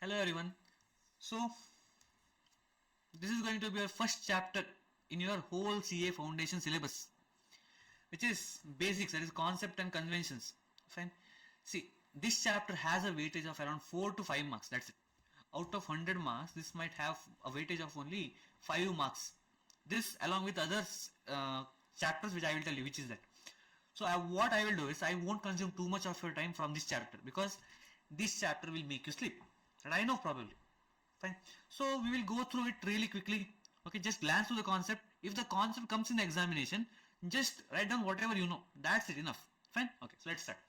Hello everyone. So this is going to be your first chapter in your whole CA foundation syllabus, which is basics, that is concept and conventions. Fine. See, this chapter has a weightage of around 4 to 5 marks. That's it. Out of 100 marks, this might have a weightage of only 5 marks. This along with other chapters which I will tell you which is that. So what I will do is I won't consume too much of your time from this chapter because this chapter will make you sleep. And I know probably. Fine. So we will go through it really quickly. Okay, just glance through the concept. If the concept comes in the examination, just write down whatever you know. That's it, enough. Fine. Okay, so let's start.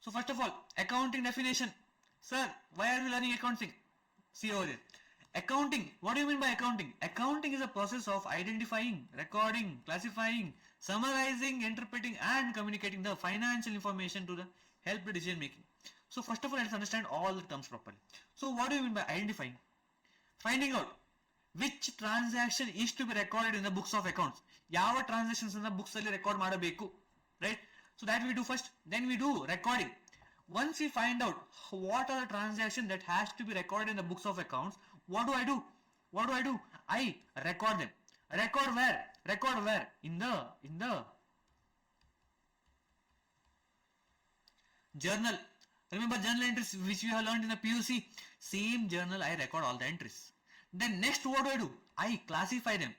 So first of all, accounting definition. Sir, why are we learning accounting? See over there. Accounting. What do you mean by accounting? Accounting is a process of identifying, recording, classifying, summarizing, interpreting and communicating the financial information to the help the decision making. So first of all, let's understand all the terms properly. So what do you mean by identifying? Finding out which transaction is to be recorded in the books of accounts. ಯಾವ transactions in the books ಅಲ್ಲಿ record ಮಾಡಬೇಕು, right? So that we do first. Then we do recording. Once we find out what are the transactions that has to be recorded in the books of accounts, what do I do? What do I do? I record them. Record where? Record where? In the journal. Remember journal entries which we have learned in the PUC? Same journal I record all the entries. Then next what do? I classify them.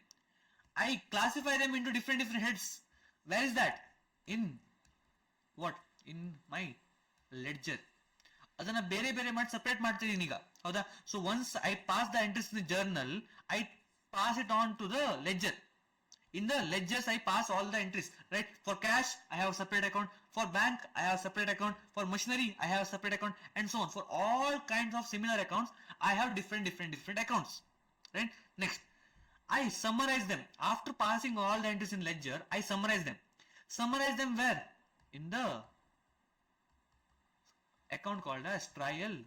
I classify them into different heads. Where is that? In what? In my ledger. ಅದನ್ನ ಬೇರೆ ಬೇರೆ ಮಾಡಿ separate ಮಾಡ್ತಿದ್ದೀನಿ ಈಗ, ಹೌದಾ? So once I pass the entries in the journal, I pass it on to the ledger. In the ledgers I pass all the entries, right? For cash I have a separate account, for bank I have a separate account, for machinery I have a separate account, and so on. For all kinds of similar accounts I have different accounts, right? Next, I summarize them. After passing all the entries in ledger, I summarize them. Summarize them where? In the account called as trial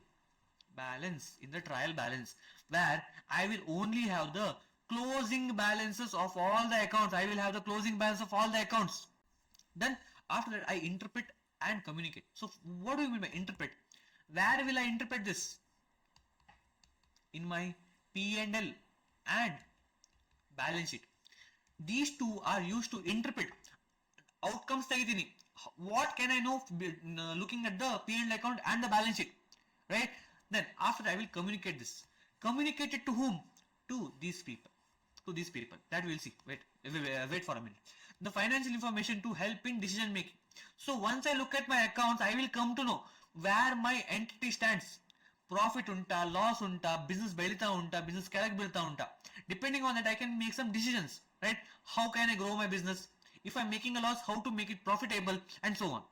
balance. In the trial balance, where I will only have the closing balances of all the accounts. I will have the closing balance of all the accounts. Then after that I interpret and communicate. So what do you mean by interpret? Where will I interpret this? In my P&L and balance sheet. These two are used to interpret outcomes. What can I know looking at the P&L account and the balance sheet, right? Then after that I will communicate this. Communicate it to whom? To these people. To these people. That we will see. Wait for a minute. The financial information to help in decision making. So once I look at my accounts, I will come to know where my entity stands. Profit unta, loss unta, business belita unta, business kerak bilta unta. Depending on that, I can make some decisions, right? How can I grow my business? If I'm making a loss, how to make it profitable, and so on.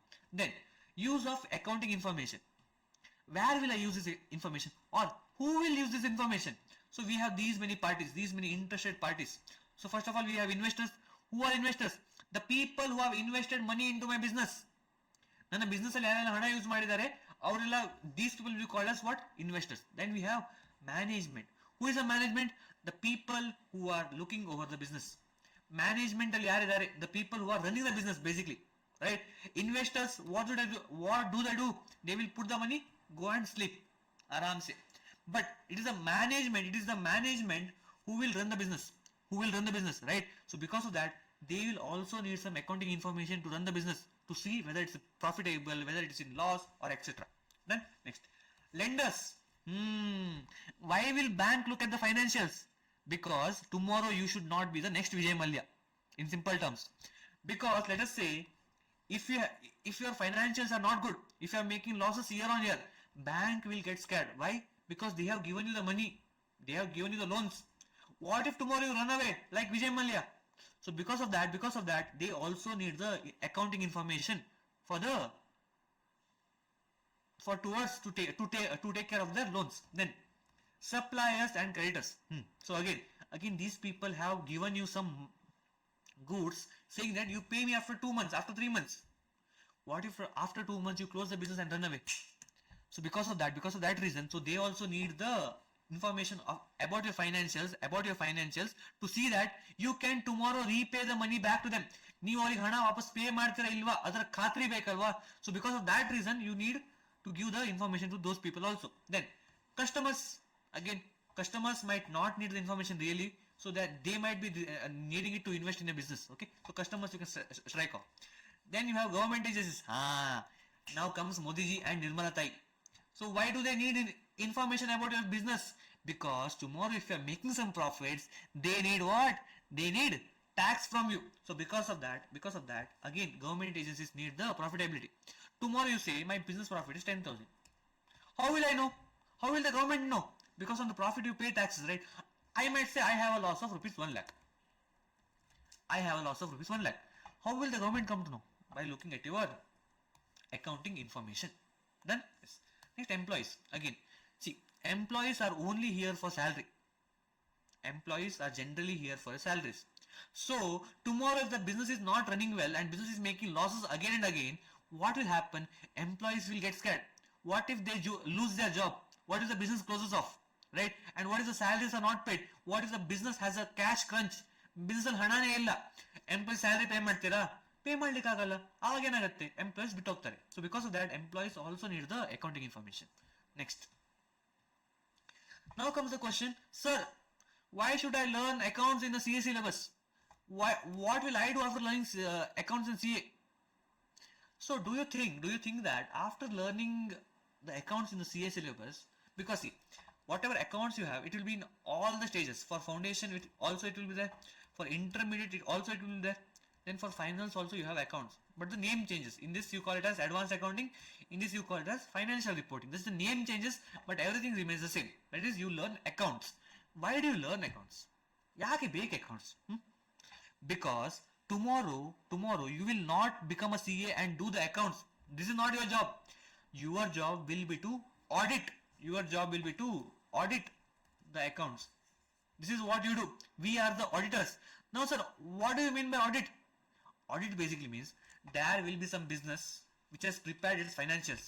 Then use of accounting information. Where will I use this information, or who will use this information? So we have these many parties, these many interested parties. So first of all we have investors. Who are investors? The people who have invested money into my business. ನನ್ನ business ಅಲ್ಲಿ ಯಾರೆಲ್ಲ ಹಣ use ಮಾಡಿದ್ದಾರೆ ಅವರೆಲ್ಲ, these people we call as what? Investors. Then we have management. Who is the management? The people who are looking over the business. Management ಅಲ್ಲಿ ಯಾರಿದ್ದಾರೆ? The people who are running the business basically, right? Investors, what do they do? What do they do? They will put the money, go and sleep aram se. But it is the management who will run the business, right? So because of that they will also need some accounting information to run the business, to see whether it's profitable, whether it is in loss or etc. Then next, lenders. Why will bank look at the financials? Because tomorrow you should not be the next Vijay Mallya, in simple terms. Because let us say if your financials are not good, if you are making losses year on year, bank will get scared. Why? Because they have given you the money, they have given you the loans. What if tomorrow you run away like Vijay Mallya? So because of that they also need the accounting information to take care of their loans. Then suppliers and creditors. So again these people have given you some goods saying that you pay me after 2 months, after 3 months. What if after 2 months you close the business and run away? So because of that reason, so they also need the information about your financials to see that you can tomorrow repay the money back to them. ನೀವು ಅವರಿಗೆ ಹಣ ವಾಪಸ್ pay ಮಾಡ್ತೀರಾ ಇಲ್ವಾ ಅದರ ಖಾತ್ರಿ ಬೇಕಲ್ವಾ? So because of that reason you need to give the information to those people also. Then Customers, again, customers might not need the information really, so that they might be needing it to invest in a business. Okay, so customers you can strike off. Then you have government agencies. Now comes Modi ji and Nirmala Tai. So why do they need information about your business? Because tomorrow if you are making some profits, they need what? They need tax from you. So because of that, again government agencies need the profitability. Tomorrow you say my business profit is 10,000. How will I know? How will the government know? Because on the profit you pay taxes, right? I might say I have a loss of rupees 1 lakh. I have a loss of rupees 1 lakh. How will the government come to know? By looking at your accounting information. Then yes. Next, employees. Again, see, employees are only here for salary. Employees are generally here for salaries. So tomorrow if the business is not running well and business is making losses again and again, what will happen? Employees will get scared. What if they lose their job? What if the business closes off? Right? And what if the salaries are not paid? What if the business has a cash crunch? Business ಅಲ್ಲಿ ಹಣನೇ ಇಲ್ಲ, employees salary pay ಮಾಡ್ತೀರಾ? Pay ಮಾಡ್ಲಿಕ್ಕೆ ಆಗಲ್ಲ, ಆವಾಗ ಏನಾಗುತ್ತೆ? Employees ಬಿಟ್ಟು ಹೋಗ್ತಾರೆ. So because of that employees also need the accounting information. Next, now comes the question, sir, why should I learn accounts in the CA syllabus? What will I do after learning accounts in CA? So do you think that after learning the accounts in the CA syllabus, because see, whatever accounts you have, it will be in all the stages. For foundation it will be there, for intermediate it will be there, then for finals also you have accounts, but the name changes. In this you call it as advanced accounting, in this you call it as financial reporting. This the name changes, but everything remains the same. That is, you learn accounts. Why do you learn accounts? Yaake bake accounts? Because tomorrow you will not become a CA and do the accounts. This is not your job. Your job will be to audit. The accounts. This is what you do. We are the auditors. Now sir, what do you mean by audit? Audit basically means there will be some business which has prepared its financials.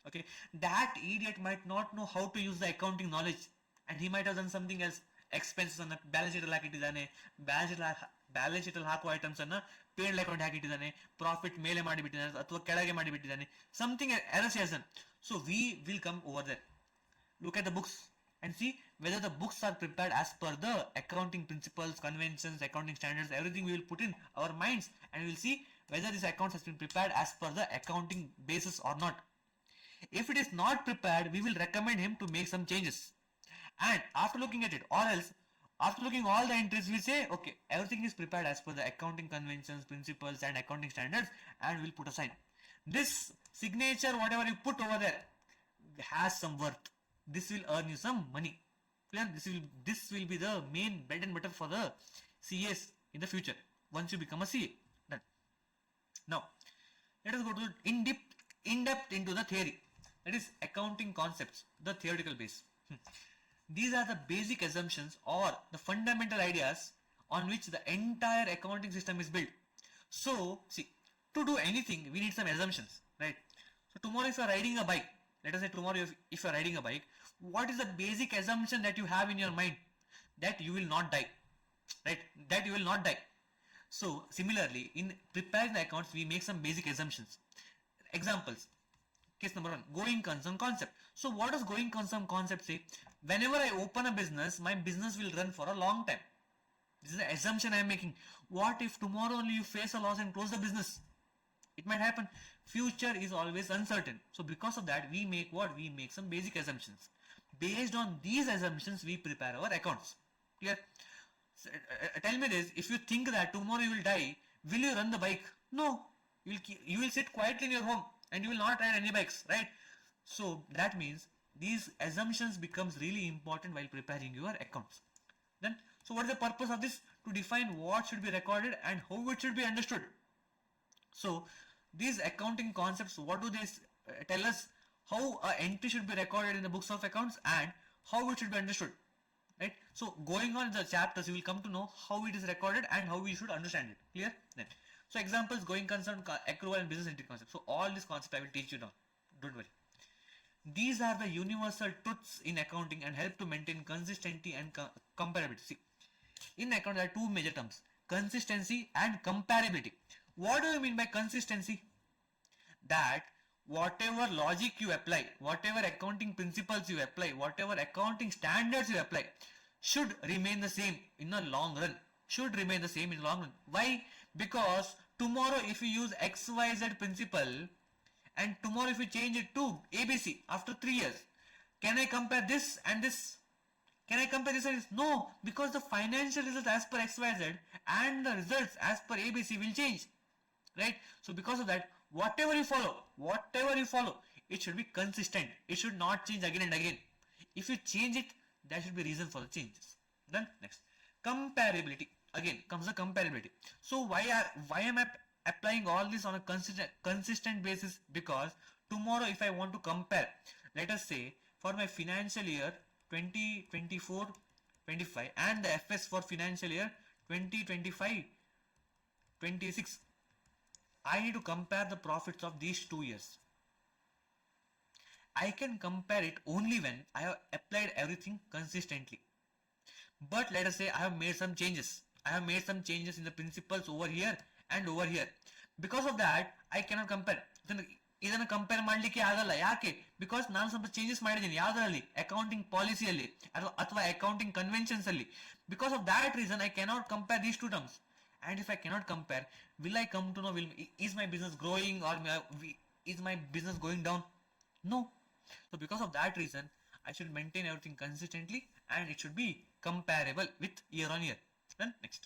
Okay, that idiot might not know how to use the accounting knowledge, and he might have done something else. Expenses on balance sheet ಹಾಕಿಟ್ಟಿದ್ದಾನೆ, balance sheet ಅಲ್ಲಿ ಹಾಕುವ items ಅನ್ನ paid account ಹಾಕಿಟ್ಟಿದ್ದಾನೆ, profit ಮೇಲೆ ಮಾಡಿಬಿಟ್ಟಿದ್ದಾನೆ ಅಥವಾ ಕೆಳಗೆ ಮಾಡಿಬಿಟ್ಟಿದ್ದಾನೆ, something errors has done. So we will come over there, look at the books and see whether the books are prepared as per the accounting principles, conventions, accounting standards. Everything we will put in our minds and we will see whether this accounts has been prepared as per the accounting basis or not. If it is not prepared, we will recommend him to make some changes. And after looking at it, or else after looking all the entries, we say okay, everything is prepared as per the accounting conventions, principles and accounting standards, and we'll put a sign. This signature, whatever you put over there, has some worth. This will earn you some money. Clear? This will be the main bread and butter for the CAs in the future once you become a CA. Done. Now let us go to in depth into the theory, that is accounting concepts, the theoretical base. These are the basic assumptions or the fundamental ideas on which the entire accounting system is built. So see, to do anything we need some assumptions, right? So tomorrow if you are riding a bike, let us say tomorrow if you are riding a bike, what is the basic assumption that you have in your mind? That you will not die, right? That you will not die. So similarly, in preparing the accounts we make some basic assumptions. Examples. Case number 1, going concern concept. So what does going concern concept say? Whenever I open a business, my business will run for a long time. This is the assumption I am making. What if tomorrow only you face a loss and close the business? It might happen. Future is always uncertain. So because of that, we make what? We make some basic assumptions. Based on these assumptions, we prepare our accounts. Clear? So, tell me this, if you think that tomorrow you will die, will you run the bike? No. You will sit quietly in your home and you will not ride any bikes, right? So that means these assumptions becomes really important while preparing your accounts. Then, so what is the purpose of this? To define what should be recorded and how it should be understood. So these accounting concepts, what do they tell us? How an entry should be recorded in the books of accounts and how it should be understood, right? So going on the chapters, you will come to know how it is recorded and how we should understand it. Clear? Then, so examples, going concern, accrual and business entry concepts. So all these concepts I will teach you now, don't worry. These are the universal truths in accounting and help to maintain consistency and comparability. See, in accounting there are two major terms, consistency and comparability. What do you mean by consistency? That whatever logic you apply, whatever accounting principles you apply, whatever accounting standards you apply, should remain the same in the long run. Should remain the same in the long run. Why? Because tomorrow if you use XYZ principle and tomorrow if you change it to ABC after 3 years, can I compare this and this? Can I compare this and this? No, because the financial results as per XYZ and the results as per ABC will change. Right? So because of that, whatever you follow, it should be consistent. It should not change again and again. If you change it, there should be reason for the changes. Then next, comparability. Again comes the comparability. So why am I applying all this on a consistent basis? Because tomorrow if I want to compare, let us say for my financial year 2024-25 and the FS for financial year 2025-26, I need to compare the profits of these 2 years. I can compare it only when I have applied everything consistently. But let us say I have made some changes. I have made some changes in the principles over here and over here. Because of that, I cannot compare. ಇದನ್ನು compare ಮಾಡಲಿಕ್ಕೆ ಆಗಲ್ಲ. ಯಾಕೆ? Because ನಾನು ಸ್ವಲ್ಪ changes ಮಾಡಿದ್ದೀನಿ. ಯಾವ್ದ್ರಲ್ಲಿ? Accounting ಪಾಲಿಸಿಯಲ್ಲಿ ಅಥವಾ accounting conventions ಅಲ್ಲಿ. Because of that reason I cannot compare these two terms. And if I cannot compare, will I come to know, is my business growing or is my business going down? No. So because of that reason, I should maintain everything consistently and it should be comparable with year on year. Then next.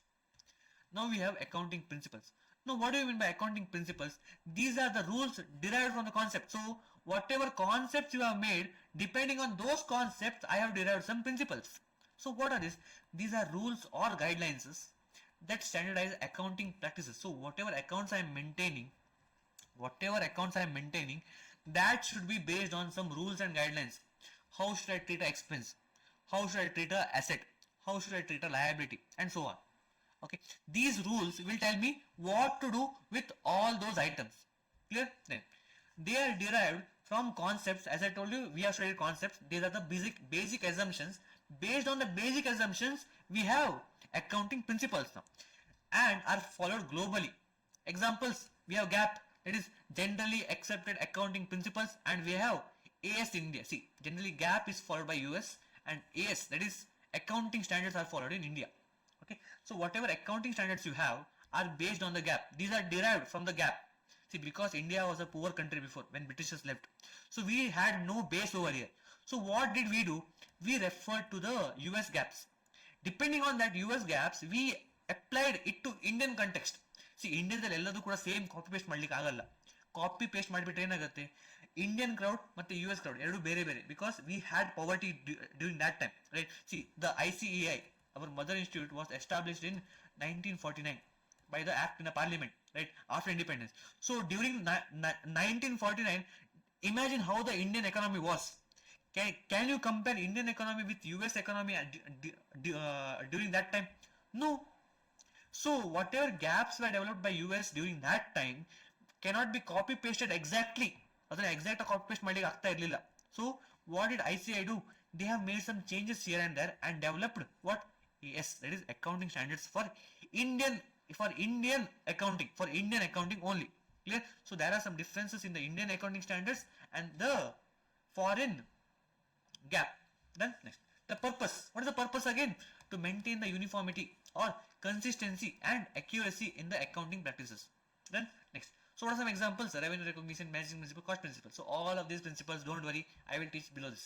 Now we have accounting principles. Now what do you mean by accounting principles? These are the rules derived from the concept. So whatever concepts you have made, depending on those concepts, I have derived some principles. So what are these? These are rules or guidelines that standardize accounting practices. So whatever accounts I am maintaining, that should be based on some rules and guidelines. How should I treat an expense? How should I treat an asset? How should I treat a liability? And so on. Okay, these rules will tell me what to do with all those items. Clear? Then they are derived from concepts. As I told you, we have studied concepts. These are the basic assumptions. Based on the basic assumptions, we have accounting principles now and are followed globally. Examples, we have GAP, that is generally accepted accounting principles, and we have AS in India. See, generally GAP is followed by US and AS, that is accounting standards, are followed in India. Okay, so whatever accounting standards you have are based on the GAP. These are derived from the GAP. See, because India was a poor country before when Britishers left, so we had no base over here. So what did we do? We referred to the US GAPs. Depending on that US GAPs, we applied it to Indian context. See, ಇಂಡಿಯಾದಲ್ಲಿ ಎಲ್ಲದೂ ಕೂಡ same copy paste ಮಾಡ್ಲಿಕ್ಕೆ ಆಗಲ್ಲ. Copy paste ಮಾಡಿಬಿಟ್ರೆ ಏನಾಗುತ್ತೆ, Indian crowd ಮತ್ತೆ US crowd ಎರಡು ಬೇರೆ ಬೇರೆ. Because we had poverty during that time, right? C, the ICAI, our mother institute, was established in 1949 by the act in the parliament, right, after independence. So during 1949, imagine how the Indian economy was. Can you compare Indian economy with US economy during that time? No. So whatever gaps were developed by US during that time cannot be copy pasted exactly. ಅದನ್ನ exact copy paste ಮಾಡ್ಲಿಕ್ಕೆ ಆಗ್ತಾ ಇರಲಿಲ್ಲ. So what did ICAI do? They have made some changes here and there and developed what? Yes, that is accounting standards for Indian accounting only. Clear? So there are some differences in the Indian accounting standards and the foreign gap. Then next, the purpose. What is the purpose again? To maintain the uniformity or consistency and accuracy in the accounting practices. Then next, so what are some examples? Revenue recognition, managing principle, cost principle. So all of these principles, don't worry, I will teach below this.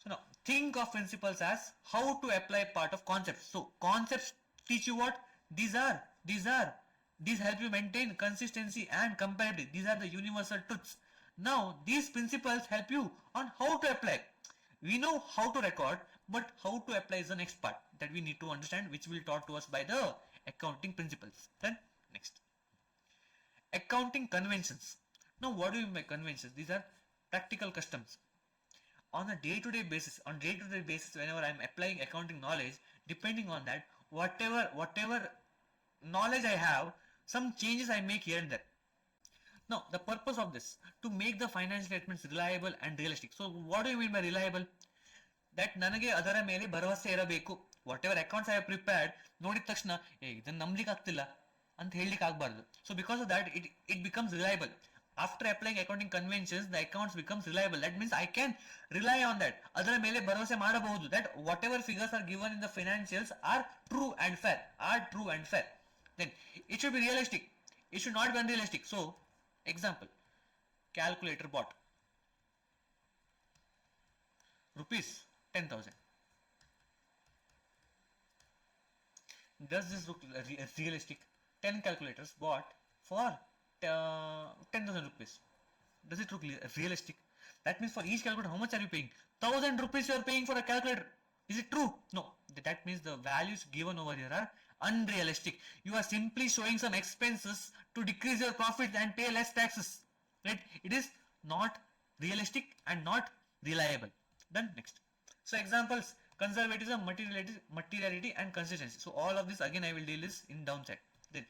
So now think of principles as how to apply part of concepts. So concepts teach you what? These help you maintain consistency and comparability. These are the universal truths. Now these principles help you on how to apply. We know how to record, but how to apply is the next part that we need to understand, which will be taught to us by the accounting principles. Then next, accounting conventions. Now what do you mean by conventions? These are practical customs. On a day-to-day basis, whenever I am applying accounting knowledge, depending on that, whatever knowledge I have, some changes I make here and there. Now the purpose of this, to make the financial statements reliable and realistic. So what do you mean by reliable? That ನನಗೆ ಅದರ ಮೇಲೆ ಭರವಸೆ ಇರಬೇಕು. Whatever accounts I have prepared, ನೋಡಿದ ತಕ್ಷಣ ಇದನ್ನ ನಂಬಲಿಕ್ಕೆ ಆಗ್ತಿಲ್ಲ ಅಂತ ಹೇಳಲಿಕ್ಕೆ ಆಗಬಾರ್ದು. So because of that, it becomes reliable. After applying accounting conventions, the accounts becomes reliable. That means I can rely on that. ಅದರ ಮೇಲೆ ಭರವಸೆ ಮಾಡಬಹುದು that whatever figures are given in the financials are true and fair. Then it should be realistic. It should not be unrealistic. So, example, calculator bought rupees 10,000. Does this look realistic? 10 calculators bought for 10,000 rupees. Does it look realistic? That means for each calculator, how much are you paying? 1,000 rupees you are paying for a calculator. Is it true? No. That means the values given over here are unrealistic. You are simply showing some expenses to decrease your profits and pay less taxes. Right? It is not realistic and not reliable. Then next. So examples: conservatism, materiality and consistency. So all of this again I will deal this in downside. Then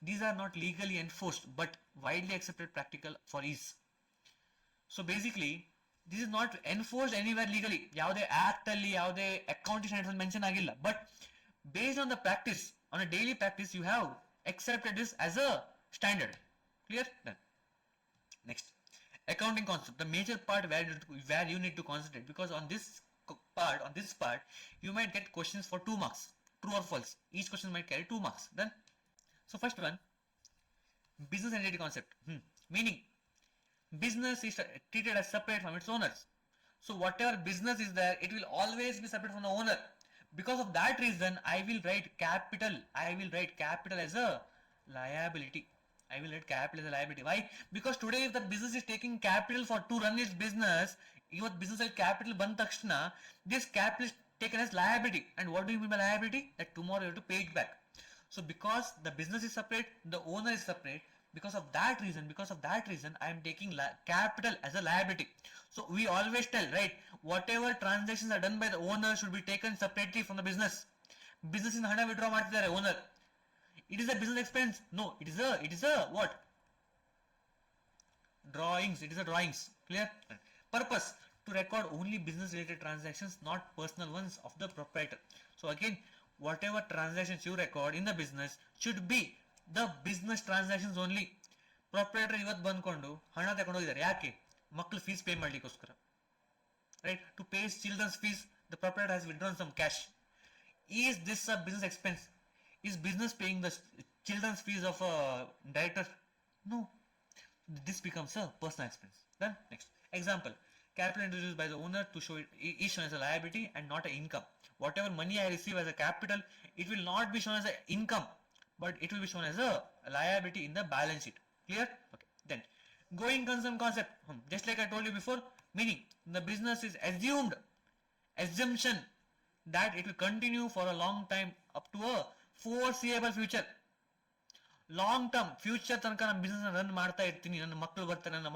these are not legally enforced but widely accepted practical for ease. So basically this is not enforced anywhere legally. ಯಾವುದೇ act ಅಲ್ಲಿ ಯಾವುದೇ accounting standards mention ಆಗಿಲ್ಲ. But based on the practice, on a daily practice, you have accepted this as a standard. Clear? Then next, accounting concept, the major part where you need to concentrate, because on this part you might get questions for 2 marks, true or false. Each question might carry 2 marks. Then so first one, business entity concept. Meaning business is treated as separate from its owners. So whatever business is there, it will always be separate from the owner. Because of that reason, I will write capital as a liability. Why? Because today if the business is taking capital to run its business, ಇವತ್ತು business ಅಲ್ಲಿ capital ಬಂದ ತಕ್ಷಣ this capital is taken as liability. And what do you mean by liability? That tomorrow you have to pay it back. So because the business is separate, the owner is separate, because of that reason I am taking capital as a liability. So we always tell, right, whatever transactions are done by the owner should be taken separately from the business. Business in ಹಣ withdraw ಮಾಡ್ತಿದ್ದಾರೆ owner. It is a business expense. No, it is a what? Drawings. It is a drawings. Clear? Purpose: to record only business related transactions, not personal ones of the proprietor. So again, whatever transactions you record in the business should be the business transactions only. Proprietor ಇವತ್ತು ಬಂದ್ಕೊಂಡು ಹಣ ತಗೊಂಡು ಹೋಗಿದ್ದಾರೆ, ಯಾಕೆ? ಮಕ್ಕಳು fees pay ಮಾಡ್ಲಿಕ್ಕೋಸ್ಕರ, right? To pay children's fees, the proprietor has withdrawn some cash. Is this a business expense? Is business paying the children's fees of a director? No. This becomes a personal expense. Then next example, capital introduced by the owner to show it is shown as a liability and not an income. Whatever money I receive as a capital, it will not be shown as an income, but it will be shown as a liability in the balance sheet. Clear? Okay. Then going concern concept, just like I told you before, meaning the business is assumption that it will continue for a long time, up to a foreseeable future. Long term future ತನಕ ನಾನು business run ಮಾಡ್ತಾ ಇರ್ತೀನಿ, ನನ್ನ ಮಕ್ಕಳು ಬರ್ತಾರೆ, ನನ್ನ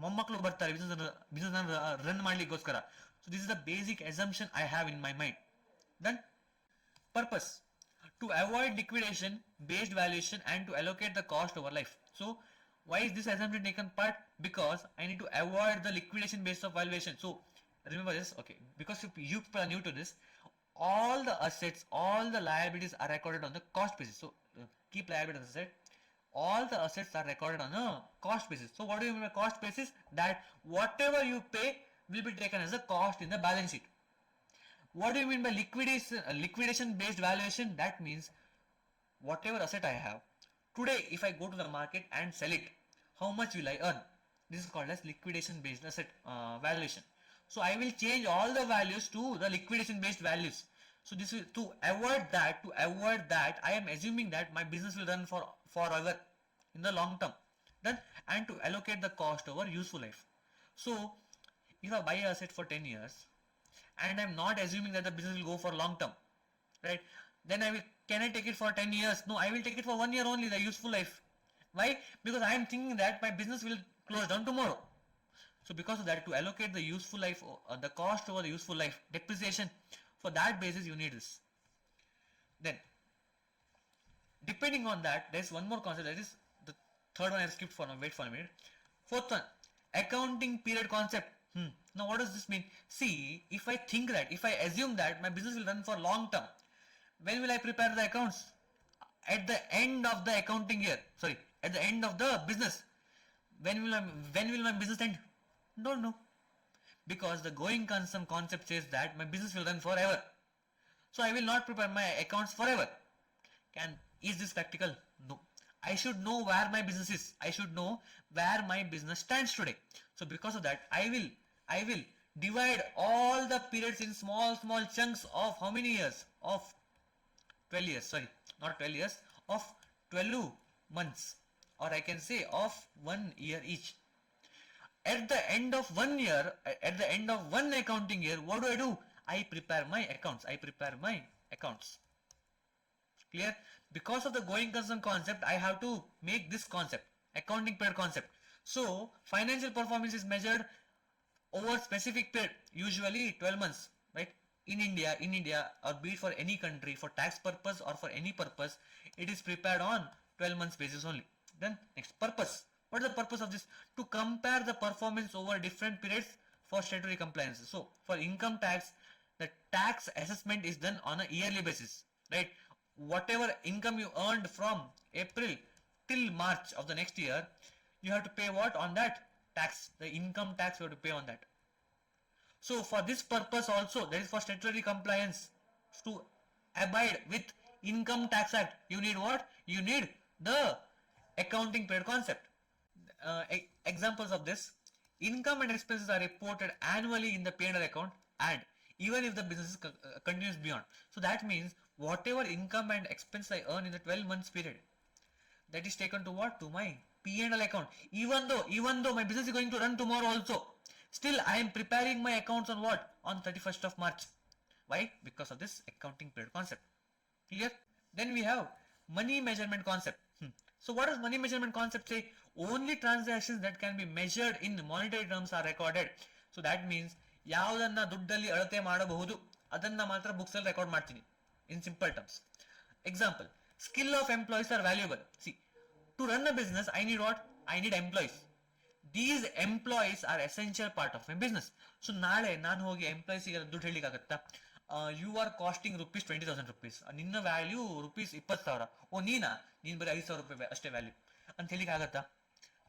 ಮೊಮ್ಮಕ್ಕಳು ಬರ್ತಾರೆ ಬಿಸ್ನೆಸ್ ರನ್ ಮಾಡ್ಲಿಕ್ಕೋಸ್ಕರ. So this is the basic assumption I have in my mind. Then purpose: to avoid liquidation based valuation and to allocate the cost over life. So why is this assumption taken part? Because I need to avoid the liquidation based of valuation. So remember this, okay, because if you people are new to this, all the assets, all the liabilities are recorded on the cost basis. So keep liabilities asset, all the assets are recorded on a cost basis. So what do you mean by cost basis? That whatever you pay will be taken as a cost in the balance sheet. What do you mean by liquidation based valuation? That means whatever asset I have today, if I go to the market and sell it, how much will I earn? This is called as liquidation based asset valuation. So I will change all the values to the liquidation based values. So this is to avoid that I am assuming that my business will run for forever in the long term. Then and to allocate the cost over useful life. So if I buy an asset for 10 years and I am not assuming that the business will go for long term, right? Then can I take it for 10 years? No, I will take it for 1 year only, the useful life. Why? Because I am thinking that my business will close down tomorrow. So because of that, to allocate the useful life, the cost over the useful life, depreciation, for that basis you need this. Then depending on that, there is one more concept, that is the third one I have skipped for now, wait for a minute. Fourth one, accounting period concept. Now what does this mean? See, if I assume that my business will run for long term, when will I prepare the accounts? At the end of the accounting year, at the end of the business. when will my business end? Don't know. Because the going concern concept says that my business will run forever. So I will not prepare my accounts forever. Is this practical? No. I should know where my business is. I should know where my business stands today. So because of that, I will divide all the periods in small chunks of how many years? Of 12 years, sorry, not 12 years, of 12 months, or I can say of 1 year each. At the end of 1 year, at the end of one accounting year, what do? I prepare my accounts. Clear? Because of the going concern concept, I have to make this concept, accounting period concept. So financial performance is measured over specific period, usually 12 months, right? In India, or be it for any country, for tax purpose or for any purpose, it is prepared on 12 months basis only. Then next, purpose. What is the purpose of this? To compare the performance over different periods for statutory compliance. So for income tax, the tax assessment is done on a yearly basis, right? Whatever income you earned from April till March of the next year, you have to pay what on that? Tax. The income tax you have to pay on that. So for this purpose also, that is for statutory compliance, to abide with Income Tax Act, you need what? You need the accounting period concept. Examples of this: income and expenses are reported annually in the P&L account, and even if the business continues beyond. So that means whatever income and expense I earn in the 12 months period, that is taken to what? To my P&L account. Even though my business is going to run tomorrow also, still I am preparing my accounts on what? On 31st of March. Why? Because of this accounting period concept. Clear? Then we have money measurement concept. So what does money measurement concept say? Only transactions that can be measured in monetary terms are recorded. So that means ಯಾವುದನ್ನ ದುಡ್ಡಲ್ಲಿ ಅಳತೆ ಮಾಡಬಹುದು ಅದನ್ನ ಮಾತ್ರ books ಅಲ್ಲಿ record ಮಾಡ್ತೀನಿ. In simple terms. Example: skill of employees are valuable. See, to run a business, I need what? I need employees. These employees are essential part of my business. So ನಾಳೆ ನಾನು ಹೋಗಿ employees ಗೆ ದುಡ್ಡು ಹೇಳಿಕ್ಕೆ ಆಗುತ್ತಾ? You are costing rupees 20,000 rupees. ನಿನ್ನ value rupees 20,000. ಓ ನೀನ್ ಬರೀ 5,000 ರೂಪಾಯಿ ಅಷ್ಟೇ ವ್ಯಾಲ್ಯೂ ಅಂತ ಹೇಳಿಕ್ಕೆ ಆಗತ್ತಾ?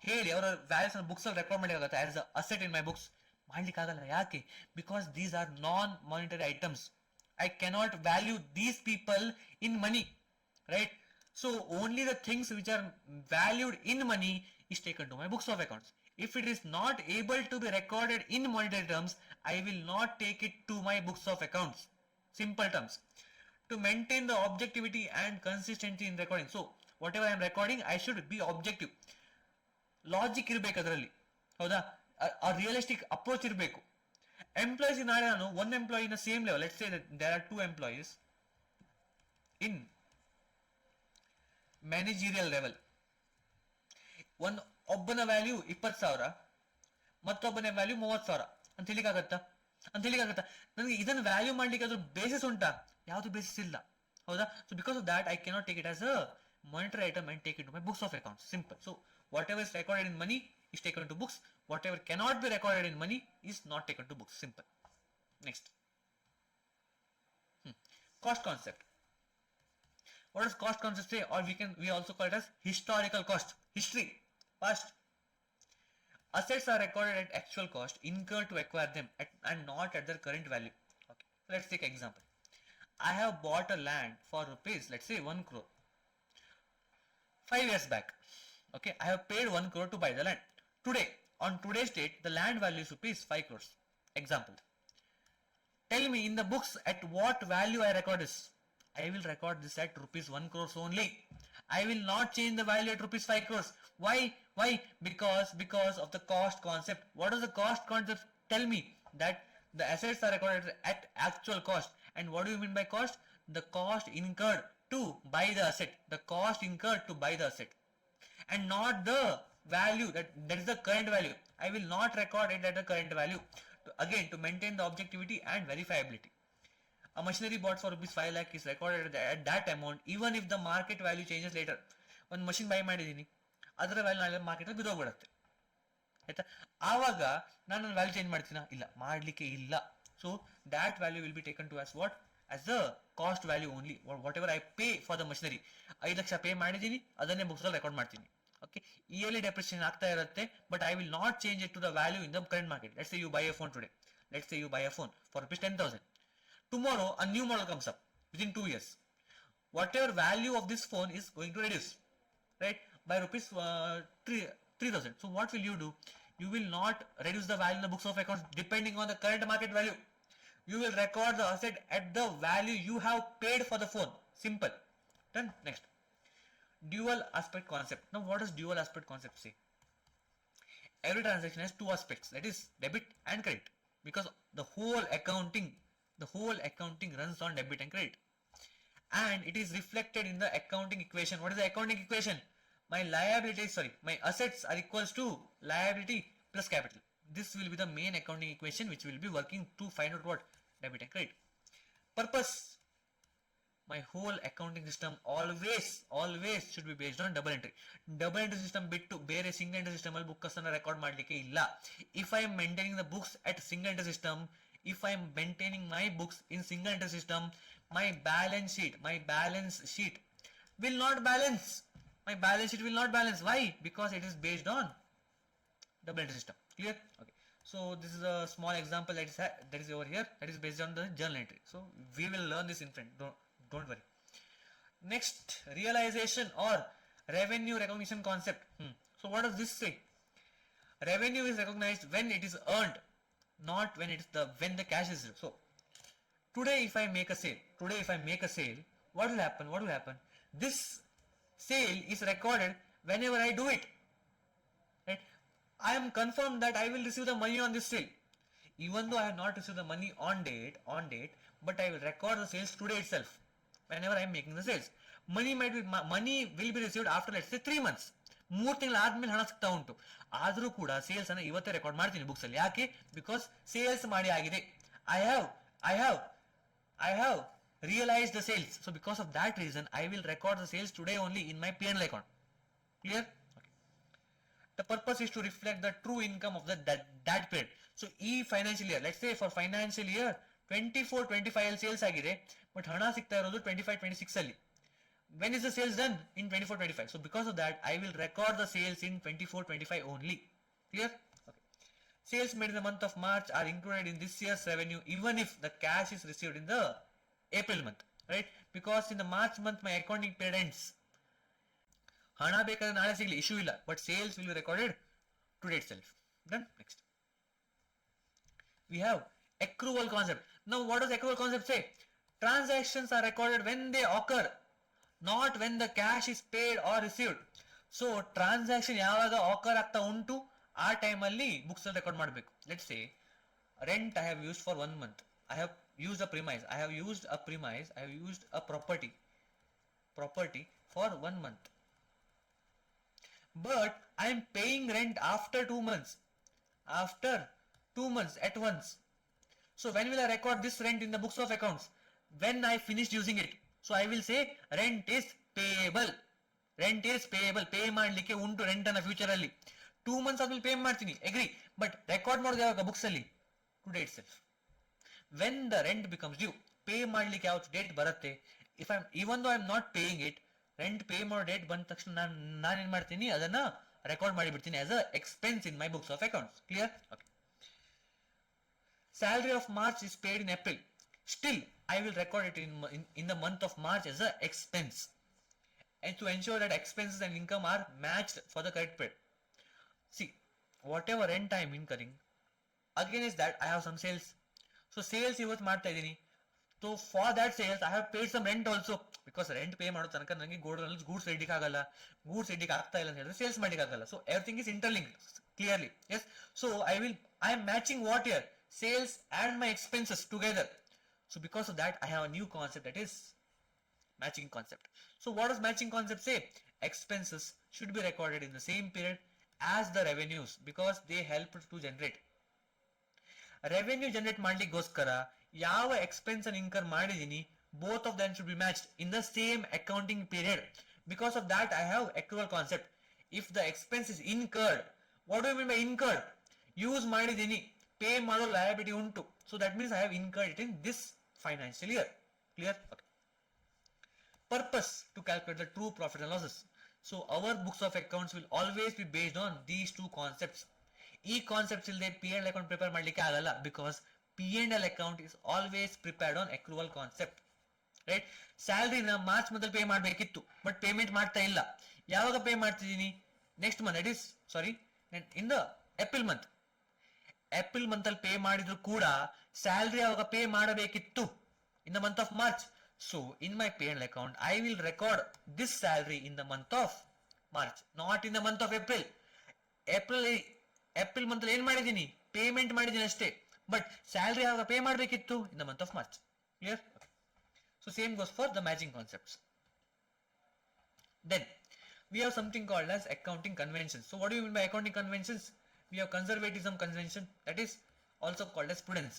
ಹೇಳಿ ಅವರ ವ್ಯಾಲ್ಯೂಸ್ ಬುಕ್ಸ್ ಅಲ್ಲಿ ರೆಕಾರ್ಡ್ ಮಾಡಿ ಆಗುತ್ತೆ ಆಸ್ ಅಸೆಟ್ ಇನ್ ಮೈ ಬುಕ್ಸ್? ಮಾಡ್ಲಿಕ್ಕೆ ಆಗಲ್ಲ. ಯಾಕೆ? Because these are non monetary items. I cannot value these people in money, right? So only the things which are valued in money is taken to my books of accounts. If it is not able to be recorded in monetary terms, I will not take it to my books of accounts. Simple terms. To maintain the objectivity and consistency in recording. So whatever I am recording, I should be objective. Logic ಇರಬೇಕು ಅದರಲ್ಲಿ, ಹೌದಾ? A realistic approach ಇರಬೇಕು. Employees in ನಾಳೆ ನಾನು one employee in the same level, let's say that there are two employees in managerial level. ಒಬ್ಬನ value 20,000, ಮತ್ತೊಬ್ಬನ value 30,000 ಅಂತ ಹೇಳಿಕಾಗತ್ತಾ? ನನಗೆ ಇದನ್ನು ವ್ಯಾಲ್ಯೂ ಮಾಡ್ಲಿಕ್ಕೆ ಅದ್ರ ಬೇಸಿಸ್ ಉಂಟಾ? ಯಾವುದು ಬೇಸಿಸ್ ಇಲ್ಲ, ಹೌದಾ? So because of that I cannot take it as a monetary item and take it to my books of accounts. Simple. So whatever is recorded in money is taken to books. Whatever cannot be recorded in money is not taken to books. Simple. Next, cost concept. What does cost concept say? Or we also call it as historical cost. History, past. Assets are recorded at actual cost incurred to acquire them and not at their current value. Okay. Let's take example. I have bought a land for rupees, let's say 1 crore. 5 years back, okay, I have paid 1 crore to buy the land. Today, on today's date, the land value is rupees 5 crores. Example. Tell me in the books at what value I record this. I will record this at rupees 1 crores only. I will not change the value at rupees 5 crores. Why? Because of the cost concept. What does the cost concept tell me? That the assets are recorded at actual cost. And what do you mean by cost? The cost incurred to buy the asset. The cost incurred to buy the asset. And not the value, that is the current value. I will not record it at the current value. Again, to maintain the objectivity and verifiability. A machinery bought for rupees 5 lakh is recorded at that amount even if the market value changes later. ಒಂದು machine by ಮಾಡಿದ್ದೀನಿ, ಅದರ value ನಾಳೆ market ಅಲ್ಲಿ ಬಿದ್ದೋಗ್ಬಿಡುತ್ತೆ, ಆಯ್ತಾ? ಆವಾಗ ನಾನು ನನ್ನ value change ಮಾಡ್ತೀನ? ಇಲ್ಲ, ಮಾಡಲಿಕ್ಕೆ ಇಲ್ಲ. So that value will be taken to as what? As the cost value only. Whatever I pay for the machinery, 5 lakh pay ಮಾಡಿದ್ದೀನಿ, ಅದನ್ನೇ ಬುಕ್ಸ್ ಅಲ್ಲಿ ರೆಕಾರ್ಡ್ ಮಾಡ್ತೀನಿ. Okay, yearly depreciation ಆಗ್ತಾ ಇರುತ್ತೆ, but I will not change it to the value in the current market. Let's say you buy a phone today. Let's say you buy a phone for rupees 10,000. Tomorrow a new model comes up within 2 years. Whatever value of this phone is going to reduce, right, by rupees 3,000. So what will you do? You will not reduce the value in the books of accounts depending on the current market value. You will record the asset at the value you have paid for the phone. Simple. Done. Next, dual aspect concept. Now what does dual aspect concept say? Every transaction has two aspects, that is debit and credit, because the whole accounting runs on debit and credit, and it is reflected in the accounting equation. What is the accounting equation? My assets are equals to liability plus capital. This will be the main accounting equation which will be working to find out what? Debit and credit. Purpose: my whole accounting system always should be based on double entry. Double entry system ಬಿಟ್ಟು ಬೇರೆ single entry system ಅಲ್ಲಿ books ಅನ್ನು record ಮಾಡಲಿಕ್ಕೆ ಇಲ್ಲ. If I am maintaining the books at single entry system, if I am maintaining my books in single entry system, my balance sheet will not balance. Why? Because it is based on double entry system. Clear? Okay. So this is a small example that is over here, that is based on the journal entry. So we will learn this in front. Don't worry. Next, realization or revenue recognition concept. So what does this say? Revenue is recognized when it is earned, not when the cash is. So today if I make a sale, what will happen? This sale is recorded whenever I do it. Right? I am confirmed that I will receive the money on this sale. Even though I have not received the money on date, but I will record the sales today itself. Whenever I am making the sales, money will be received after, let's say, 3 months. 3 ತಿಂಗಳು ಆದ್ಮೇಲೆ ಹಣ ಸಿಗ್ತಾ ಉಂಟು. ಆದರೂ ಕೂಡ sales ಅನ್ನು ಇವತ್ತೇ record ಮಾಡ್ತೀನಿ ಬುಕ್ಸ್ ಅಲ್ಲಿ. ಯಾಕೆ? ಬಿಕಾಸ್ ಸೇಲ್ಸ್ ಮಾಡಿ ಆಗಿದೆ. I have realized the sales. So because of that reason, I will record the sales today only in my P&L account. Clear? Okay. The purpose is to reflect the true income of that period. So financial year, let's say for financial year 24-25 ಅಲ್ಲಿ sales ಆಗಿದೆ, but ಹಣ ಸಿಗ್ತಾ ಇರೋದು 25-26 ಅಲ್ಲಿ. When is the sales done? In 24-25. So because of that, I will record the sales in 24-25 only. Clear? Okay. Sales made in the month of March are included in this year's revenue even if the cash is received in the April month, right? Because in the March month my accounting period ends. ಹಣ ಬೇಕಾದ್ರೆ ನಾಳೆ ಸಿಗಲಿ, issue ಇಲ್ಲ, but sales will be recorded today itself. Done. Next, we have accrual concept. Now what does accrual concept say? Transactions are recorded when they occur, not when the cash is paid or received. So transaction ಯಾವಾಗ occur ಆಗ್ತಾ ಉಂಟು ಆ time ಅಲ್ಲಿ books ಅಲ್ಲಿ record ಮಾಡಬೇಕು. Let's say rent I have used for 1 month. I have used a property for 1 month, but I am paying rent after 2 months at once. So when will I record this rent in the books of accounts? When I finished using it. So I will say rent is payable. Pay ಮಾಡಲಿಕ್ಕೆ ಉಂಟು rent ಅನ್ನ future ಅಲ್ಲಿ. 2 months ಆದ್ಮೇಲೆ pay ಮಾಡ್ತೀನಿ, agri, but record ಮಾಡೋದು ಯಾವಾಗ? Books ಅಲ್ಲಿ today itself. When the rent becomes due, pay ಮಾಡ್ಲಿಕ್ಕೆ ಯಾವ ಡೇಟ್ ಬರುತ್ತೆ, even though I am not paying it, rent pay ಮಾಡೋ ಡೇಟ್ ಬಂದ ತಕ್ಷಣ ನಾನು ಏನ್ ಮಾಡ್ತೀನಿ, ಅದನ್ನ ರೆಕಾರ್ಡ್ ಮಾಡಿಬಿಡ್ತೀನಿ as a expense in my books of accounts. Clear? Okay. Salary of March is paid in April. Still, I will record it in the month of March as a expense, and to ensure that expenses and income are matched for the correct period. See, whatever rent I am incurring, against that I have some sales. So sales ಇವತ್ತು ಮಾಡ್ತಾ ಇದ್ದೀನಿ. So for that sales I have paid some rent also, because rent pay ಮಾಡೋ ತನಕ ನನಗೆ goods ರೆಡಿಗೆ ಆಗಲ್ಲ, goods ರೆಡಿಗೆ ಆಗ್ತಾ ಇಲ್ಲ ಅಂತ ಹೇಳಿದ್ರೆ ಸೇಲ್ಸ್ ಮಾಡಿಕ್ಕೆ ಆಗಲ್ಲ. So everything is interlinked clearly. Yes. So I am matching what here? Sales and my expenses together. So because of that I have a new concept, that is matching concept. So what does matching concept say? Expenses should be recorded in the same period as the revenues because they help to generate. Revenue generate ಮಾಡ್ಲಿಕ್ಕೋಸ್ಕರ ಯಾವ expense ಅನ್ನು incur ಮಾಡಿದೀನಿ, both of them should be matched in the same accounting period. Because of that I have accrual concept. If the expense is incurred, what do you mean by incurred? Use ಮಾಡಿದೀನಿ, pay ಮಾಡೋ liability ಉಂಟು, so that means I have incurred it in this financial year. Clear? Okay. Purpose: to calculate the true profit and losses. So our books of accounts will always be based on these two concepts. ಈ concepts ಇಲ್ಲದೆ P and account prepare ಮಾಡಲಿಕ್ಕೆ ಆಗಲ್ಲ, because P and L account is always prepared on accrual concept. Right, ಸ್ಯಾಲ್ರಿನ March month pay ಮಾಡಬೇಕಿತ್ತು, but payment ಮಾಡ್ತಾ ಇಲ್ಲ. ಯಾವಾಗ pay ಮಾಡ್ತಿದ್ದೀನಿ? Next month, it is sorry in the April month. April month ಅಲ್ಲಿ pay ಮಾಡಿದ್ರು ಕೂಡ ಸ್ಯಾಲ್ರಿ ಅವಾಗ ಪೇ ಮಾಡಬೇಕಿತ್ತು in the month of March. So in my P and account I will record this salary in the month of March, not in the month of April. April month ಅಲ್ಲಿ ಏನ್ ಮಾಡಿದೀನಿ? Payment ಮಾಡಿದೀನಿ ಅಷ್ಟೇ, but salary ಆವಾಗ pay ಮಾಡಬೇಕಿತ್ತು in the month of March. Clear? So same goes for the matching concepts. Then we have something called as accounting conventions. So what do you mean by accounting conventions? We have conservatism convention, that is also called as prudence.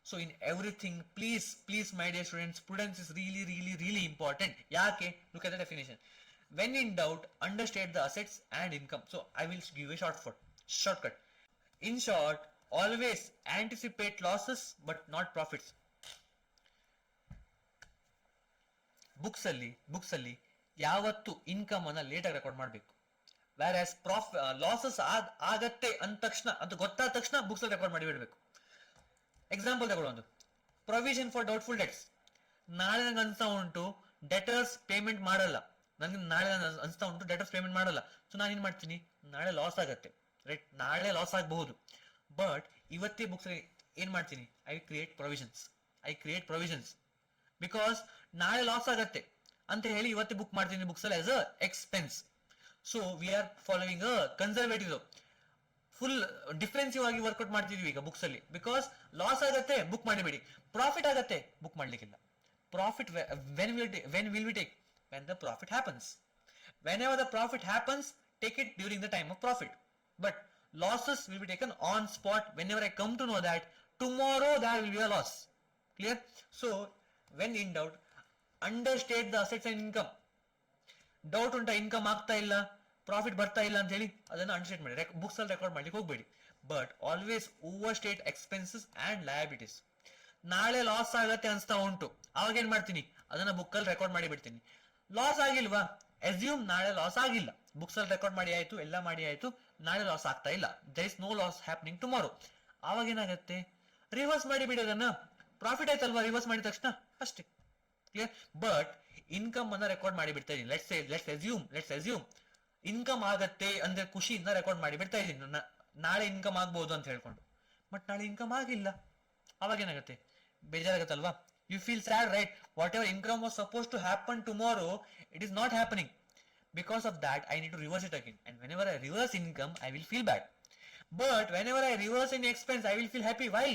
So in everything, please my dear students, prudence is really important. Yake? Look at the definition. When in doubt, understate the assets and income. So I will give a shortcut. In short, always anticipate losses but not profits. Books ಅಲ್ಲಿ ಯಾವತ್ತು income ಅನ್ನ late ಆಗಿ record ಮಾಡಬೇಕು. Where as losses ಆಗತ್ತೆ ಅಂದ ತಕ್ಷಣ, ಅದು ಗೊತ್ತಾದ ತಕ್ಷಣ ಬುಕ್ಸ್ ಅಲ್ಲಿ ರೆಕಾರ್ಡ್ ಮಾಡಿ ಬಿಡಬೇಕು. ಎಕ್ಸಾಂಪಲ್ ತಗೊಳ್ಳೋದು, ಪ್ರೊವಿಷನ್ ಫಾರ್ ಡೌಟ್ಫುಲ್ ಡೆಟ್ಸ್. ನಾಳೆ ನಂಗೆ ಅನ್ಸ್ತಾ ಉಂಟು ಡೆಟರ್ಸ್ ಪೇಮೆಂಟ್ ಮಾಡಲ್ಲ, ನನಗೆ ನಾಳೆ ಅನ್ಸ್ತಾ ಉಂಟು ಡೆಟರ್ಸ್ ಪೇಮೆಂಟ್ ಮಾಡಲ್ಲ. ಸೊ ನಾನು ಏನ್ ಮಾಡ್ತೀನಿ? ನಾಳೆ ಲಾಸ್ ಆಗತ್ತೆ, ರೈಟ್? ನಾಳೆ ಲಾಸ್ ಆಗಬಹುದು, ಬಟ್ ಇವತ್ತೇ ಬುಕ್ಸ್ ಏನ್ ಮಾಡ್ತೀನಿ? ಐ ಕ್ರಿಯೇಟ್ ಪ್ರೊವಿಷನ್ಸ್ ಬಿಕಾಸ್ ನಾಳೆ ಲಾಸ್ ಆಗತ್ತೆ ಅಂತ ಹೇಳಿ ಇವತ್ತೇ ಬುಕ್ ಮಾಡ್ತೀನಿ ಬುಕ್ಸ್ ಅಲ್ಲಿ as a expense. So we are following a conservative, full defensive ಆಗಿ ವರ್ಕೌಟ್ ಮಾಡ್ತಿದ್ವಿ ಈಗ ಬುಕ್ಸ್ ಅಲ್ಲಿ. ಬಿಕಾಸ್ ಲಾಸ್ ಆಗತ್ತೆ ಬುಕ್ ಮಾಡಿಬೇಡಿ, ಪ್ರಾಫಿಟ್ ಆಗತ್ತೆ ಬುಕ್ ಮಾಡ್ಲಿಕ್ಕಿಲ್ಲ. Profit when will we take? When the profit happens. Whenever the profit happens, take it during the time of profit. But losses will be taken on spot whenever I come to know that tomorrow there will be a loss. Clear? So when in doubt, understate the assets and income. Doubt ಉಂಟಾ? Income ಆಗ್ತಾ ಇಲ್ಲ, profit ಬರ್ತಾ ಇಲ್ಲ ಅಂತ ಹೇಳಿ ಅದನ್ನ ಅಂಡರ್ಸ್ಟೇಟ್ ಮಾಡಿ, books ಅಲ್ಲಿ ರೆಕಾರ್ಡ್ ಮಾಡ್ಲಿಕ್ಕೆ ಹೋಗ್ಬೇಡಿ. But always over state expenses and liabilities. ನಾಳೆ ಲಾಸ್ ಆಗತ್ತೆ ಅನ್ಸ್ತಾ ಉಂಟು, ಅವಾಗ ಏನ್ ಮಾಡ್ತೀನಿ? ಅದನ್ನ ಬುಕ್ ಅಲ್ಲಿ ರೆಕಾರ್ಡ್ ಮಾಡಿ ಬಿಡ್ತೀನಿ. ಲಾಸ್ ಆಗಿಲ್ವಾ? ಅಸ್ಯೂಮ್ ನಾಳೆ ಲಾಸ್ ಆಗಿಲ್ಲ, ಬುಕ್ಸ್ ಅಲ್ಲಿ ರೆಕಾರ್ಡ್ ಮಾಡಿ ಆಯ್ತು, ಎಲ್ಲ ಮಾಡಿ ಆಯ್ತು, ನಾಳೆ ಲಾಸ್ ಆಗ್ತಾ ಇಲ್ಲ, there is no loss happening tomorrow. ಅವಾಗ ಏನಾಗತ್ತೆ? ರಿವರ್ಸ್ ಮಾಡಿ ಬಿಡೋದನ್ನ. ಪ್ರಾಫಿಟ್ ಆಯ್ತಲ್ವಾ ರಿವರ್ಸ್ ಮಾಡಿದ ತಕ್ಷಣ, ಅಷ್ಟೇ. ಕ್ಲಿಯರ್? ಬಟ್ ಇನ್ಕಮ್ ಅನ್ನ ರೆಕಾರ್ಡ್ ಮಾಡಿ ಬಿಡ್ತಾ ಇದೀನಿ. ಲೆಟ್ಸ್ ಅಸ್ಯೂಮ್ ಇನ್ಕಮ್ ಆಗತ್ತೆ ಅಂದ್ರೆ ಖುಷಿಯಿಂದ ರೆಕಾರ್ಡ್ ಮಾಡಿ ಬಿಡ್ತಾ ಇದೀನಿ, ನಾಳೆ ಇನ್ಕಮ್ ಆಗ್ಬಹುದು ಅಂತ ಹೇಳ್ಕೊಂಡು. ಬಟ್ ನಾಳೆ ಇನ್ಕಮ್ ಆಗಿಲ್ಲ, ಅವಾಗ ಏನಾಗುತ್ತೆ? ಬೇಜಾರಾಗತ್ತಲ್ವಾ? You feel sad, right? Whatever income was supposed to happen tomorrow, it is not happening. Because of that, I need to reverse it again. And whenever I reverse income, I will feel bad. But whenever I reverse any expense, I will feel happy. Why?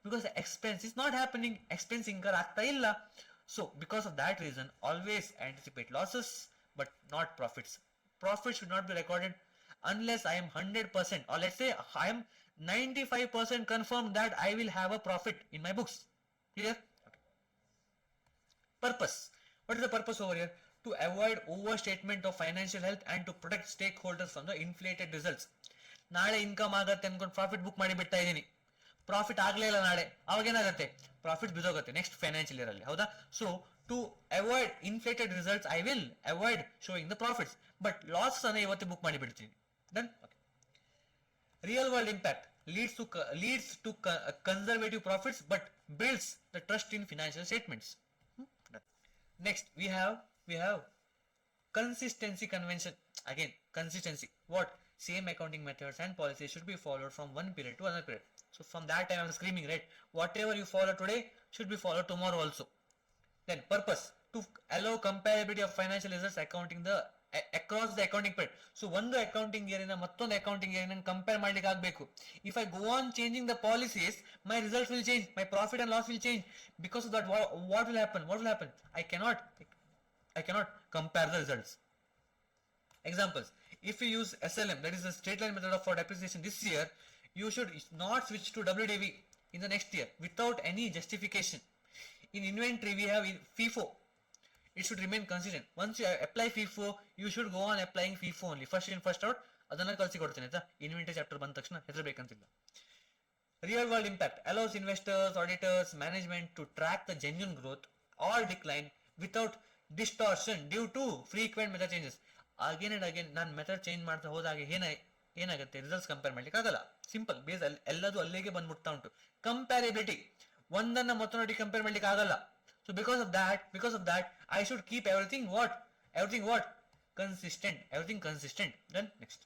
Because the expense is not happening. Expense incur ಆಗ್ತಾ ಇಲ್ಲ. So because of that reason, always anticipate losses but not profits. Profits should not be recorded unless I am 100%, or let's say I am 95% confirmed that I will have a profit in my books. Clear? Purpose. What is the purpose over here? To avoid overstatement of financial health and to protect stakeholders from the inflated results. ನಾಳೆ income ಆಗತ್ತೆ ಅನ್ಕೊಂಡು profit book ಮಾಡಿ ಬಿಡ್ತಾ ಇದೀನಿ, profit ಆಗ್ಲೇ ಇಲ್ಲ ನಾಳೆ, ಅವಾಗ ಏನಾಗುತ್ತೆ? ಪ್ರಾಫಿಟ್ ಬಿದ್ದೋಗುತ್ತೆ ನೆಕ್ಸ್ಟ್ ಫೈನಾನ್ಷಿಯಲ್ ಇಯರ್ ಅಲ್ಲಿ, ಹೌದಾ? So to avoid inflated results I will avoid showing the profits, but loss ಅನ್ನ ಇವತ್ತು ಬುಕ್ ಮಾಡಿ ಬಿಡ್ತೀನಿ. Then real world impact leads to conservative profits but builds the trust in financial statements. Next we have consistency convention. Again, consistency. What? Same accounting methods and policies should be followed from one period to another period. So from that time I'm screaming, right? Whatever you follow today should be followed tomorrow also. Then purpose, to allow comparability of financial results accounting the across the accounting period. So ಒಂದು accounting year ಇಂದ ಮತ್ತೊಂದು accounting year ಇಂದ compare ಮಾಡ್ಲಿಕ್ಕೆ ಆಗಬೇಕು. If I go on changing the policies, my results will change, my profit and loss will change. Because of that, what will happen? I cannot compare the results. Examples: if you use SLM, that is the straight line method for depreciation, this year you should not switch to WDV in the next year without any justification. In inventory we have FIFO. It should remain consistent. Once you apply FIFO, you should go on applying FIFO only. First in, first out. ಅದನ್ನ ಕಳಿಸಿ ಕೊಡ್ತೀನಿ ಆಯ್ತಾ? Inventory chapter ಬಂದ ತಕ್ಷಣ ಹೆಸರುಬೇಕಂತಿಲ್ಲ. Real world impact allows investors, auditors, management to track the genuine growth or decline without distortion due to frequent method changes. Again and again ನಾನು method change ಮಾಡ್ತಾ ಹೋದಾಗ ಏನಾಗುತ್ತೆ, ರಿಸಲ್ಟ್ಸ್ ಕಂಪೇರ್ ಮಾಡ್ಲಿಕ್ಕೆ ಆಗಲ್ಲ. ಸಿಂಪಲ್, ಬೇಸ್ ಎಲ್ಲದೂ ಅಲ್ಲಿಗೆ ಬಂದ್ಬಿಡ್ತಾ ಉಂಟು. ಕಂಪ್ಯಾರಿಬಿಲಿಟಿ, ಒಂದನ್ನ ಮತ್ತೊಂದೊಟ್ಟಿಗೆ ಕಂಪೇರ್ ಮಾಡ್ಲಿಕ್ಕೆ ಆಗಲ್ಲ. So because of that I should keep everything what consistent, everything consistent. Then next,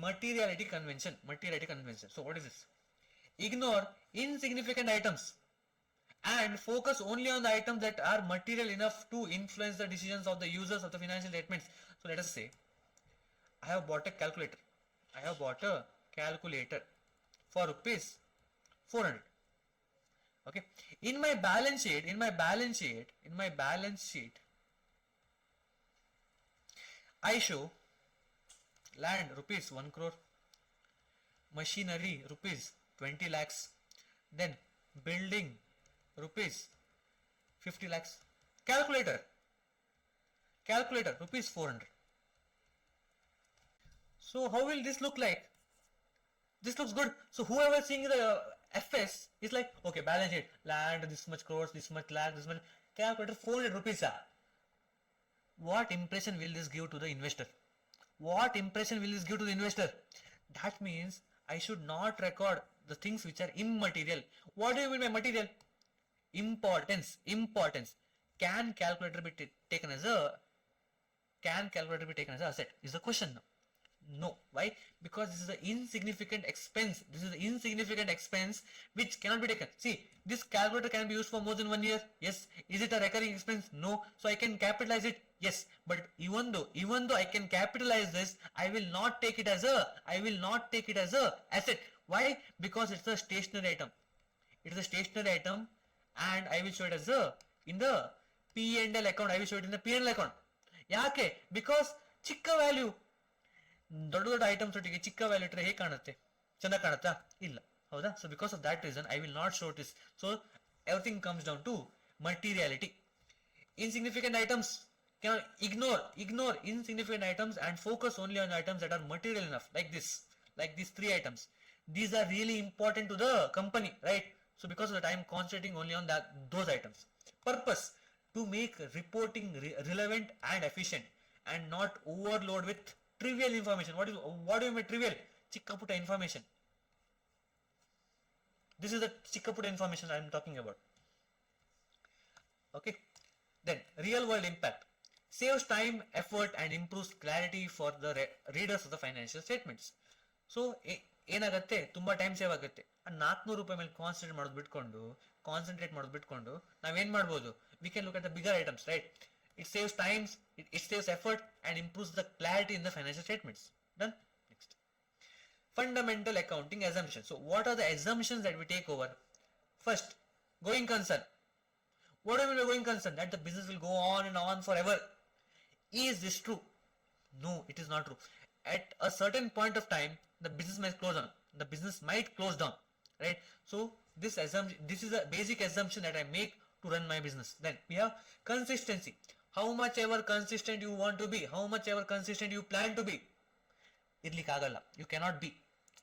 materiality convention. So what is this? Ignore insignificant items and focus only on the items that are material enough to influence the decisions of the users of the financial statements. So let us say I have bought a calculator for rupees 400. Okay, in my balance sheet I show land rupees 1 crore, machinery rupees 20 lakhs, then building rupees 50 lakhs. Calculator rupees 400. So how will this look like? This looks good. So whoever seeing the FS is like, okay, balance sheet, land this much crores, this much lakh, this much, calculator 400 rupees. What impression will this give to the investor? That means I should not record the things which are immaterial. What do you mean by material? Importance. Can calculator be taken as a asset is the question now. No. Why? Because this is an insignificant expense. Which cannot be taken. See, this calculator can be used for more than 1 year. Yes. Is it a recurring expense? No. So I can capitalize it. Yes. But even though I can capitalize this, I will not take it as a asset. Why? Because it's a stationary item. And I will show it as in the P&L account. Yake? Because chikka value. ದೊಡ್ಡ items ಒಟ್ಟಿಗೆ ಚಿಕ್ಕ value ಇಟ್ಟರೆ ಹೇಗೆ ಕಾಣುತ್ತೆ? ಚೆಂದ ಕಾಣುತ್ತಾ? ಇಲ್ಲ, ಹೌದಾ? So because of that reason I will not show this. So everything comes down to materiality. Insignificant items, can ignore insignificant items and focus only on items that are material enough, like these 3 items. These are really important to the company, right? So because of that I am concentrating only on those items. Purpose, to make reporting relevant and efficient and not overload with trivial information. What do you mean trivial? Chikkaputta information. This is the chikkaputta information I am talking about. Okay. Then real world impact, saves time, effort and improves clarity for the readers of the financial statements. So ಏನಾಗುತ್ತೆ, ತುಂಬಾ time save ಆಗುತ್ತೆ. ಆ 400 ರೂಪಾಯಿ ಮೇಲೆ concentrate ಮಾಡೋದು ಬಿಟ್ಕೊಂಡು ನಾವೇನ್ ಮಾಡ್ಬೋದು? We can look at the bigger items, right? It saves time, it saves effort and improves the clarity in the financial statements. Done? Next. Fundamental accounting assumptions. So what are the assumptions that we take over? First, going concern. What do I mean by going concern? That the business will go on and on forever. Is this true? No, it is not true. At a certain point of time, the business might close down. Right? So this is a basic assumption that I make to run my business. Then we have consistency. How much ever consistent you want to be, how much ever consistent you plan to be, irlikagalla, you cannot be.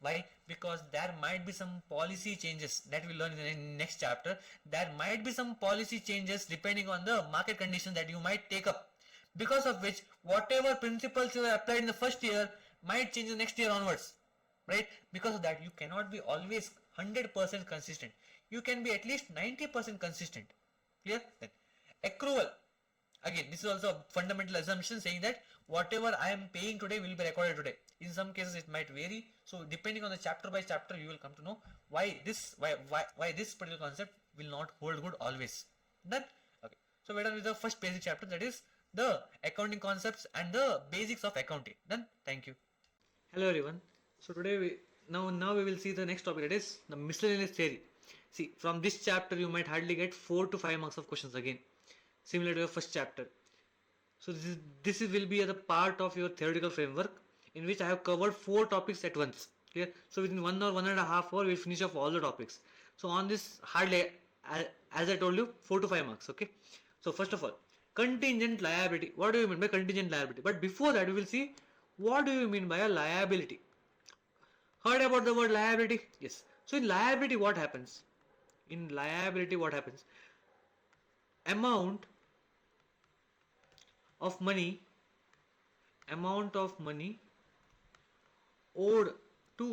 Why? Because there might be some policy changes that we'll learn in the next chapter. There might be some policy changes depending on the market condition that you might take up, because of which whatever principles you have applied in the first year might change the next year onwards, right? Because of that you cannot be always 100% consistent. You can be at least 90% consistent. Clear? Then accrual. Again, this is also a fundamental assumption saying that whatever I am paying today will be recorded today. In some cases it might vary. So depending on the chapter by chapter you will come to know why this particular concept will not hold good always. Then okay. So we're done with the first basic chapter, that is the accounting concepts and the basics of accounting. Done. Thank you. Hello everyone. So today now we will see the next topic, that is the miscellaneous theory. See, from this chapter you might hardly get 4 to 5 marks of questions again, similar to your first chapter. So this will be a part of your theoretical framework in which I have covered 4 topics at once. Clear? So within 1 or 1.5 hours we will finish off all the topics. So on this hardly, as I told you, 4 to 5 marks. Okay. So first of all, contingent liability. What do you mean by contingent liability? But before that we will see what do you mean by a liability. Heard about the word liability? Yes. So in liability what happens? Amount of money amount of money owed to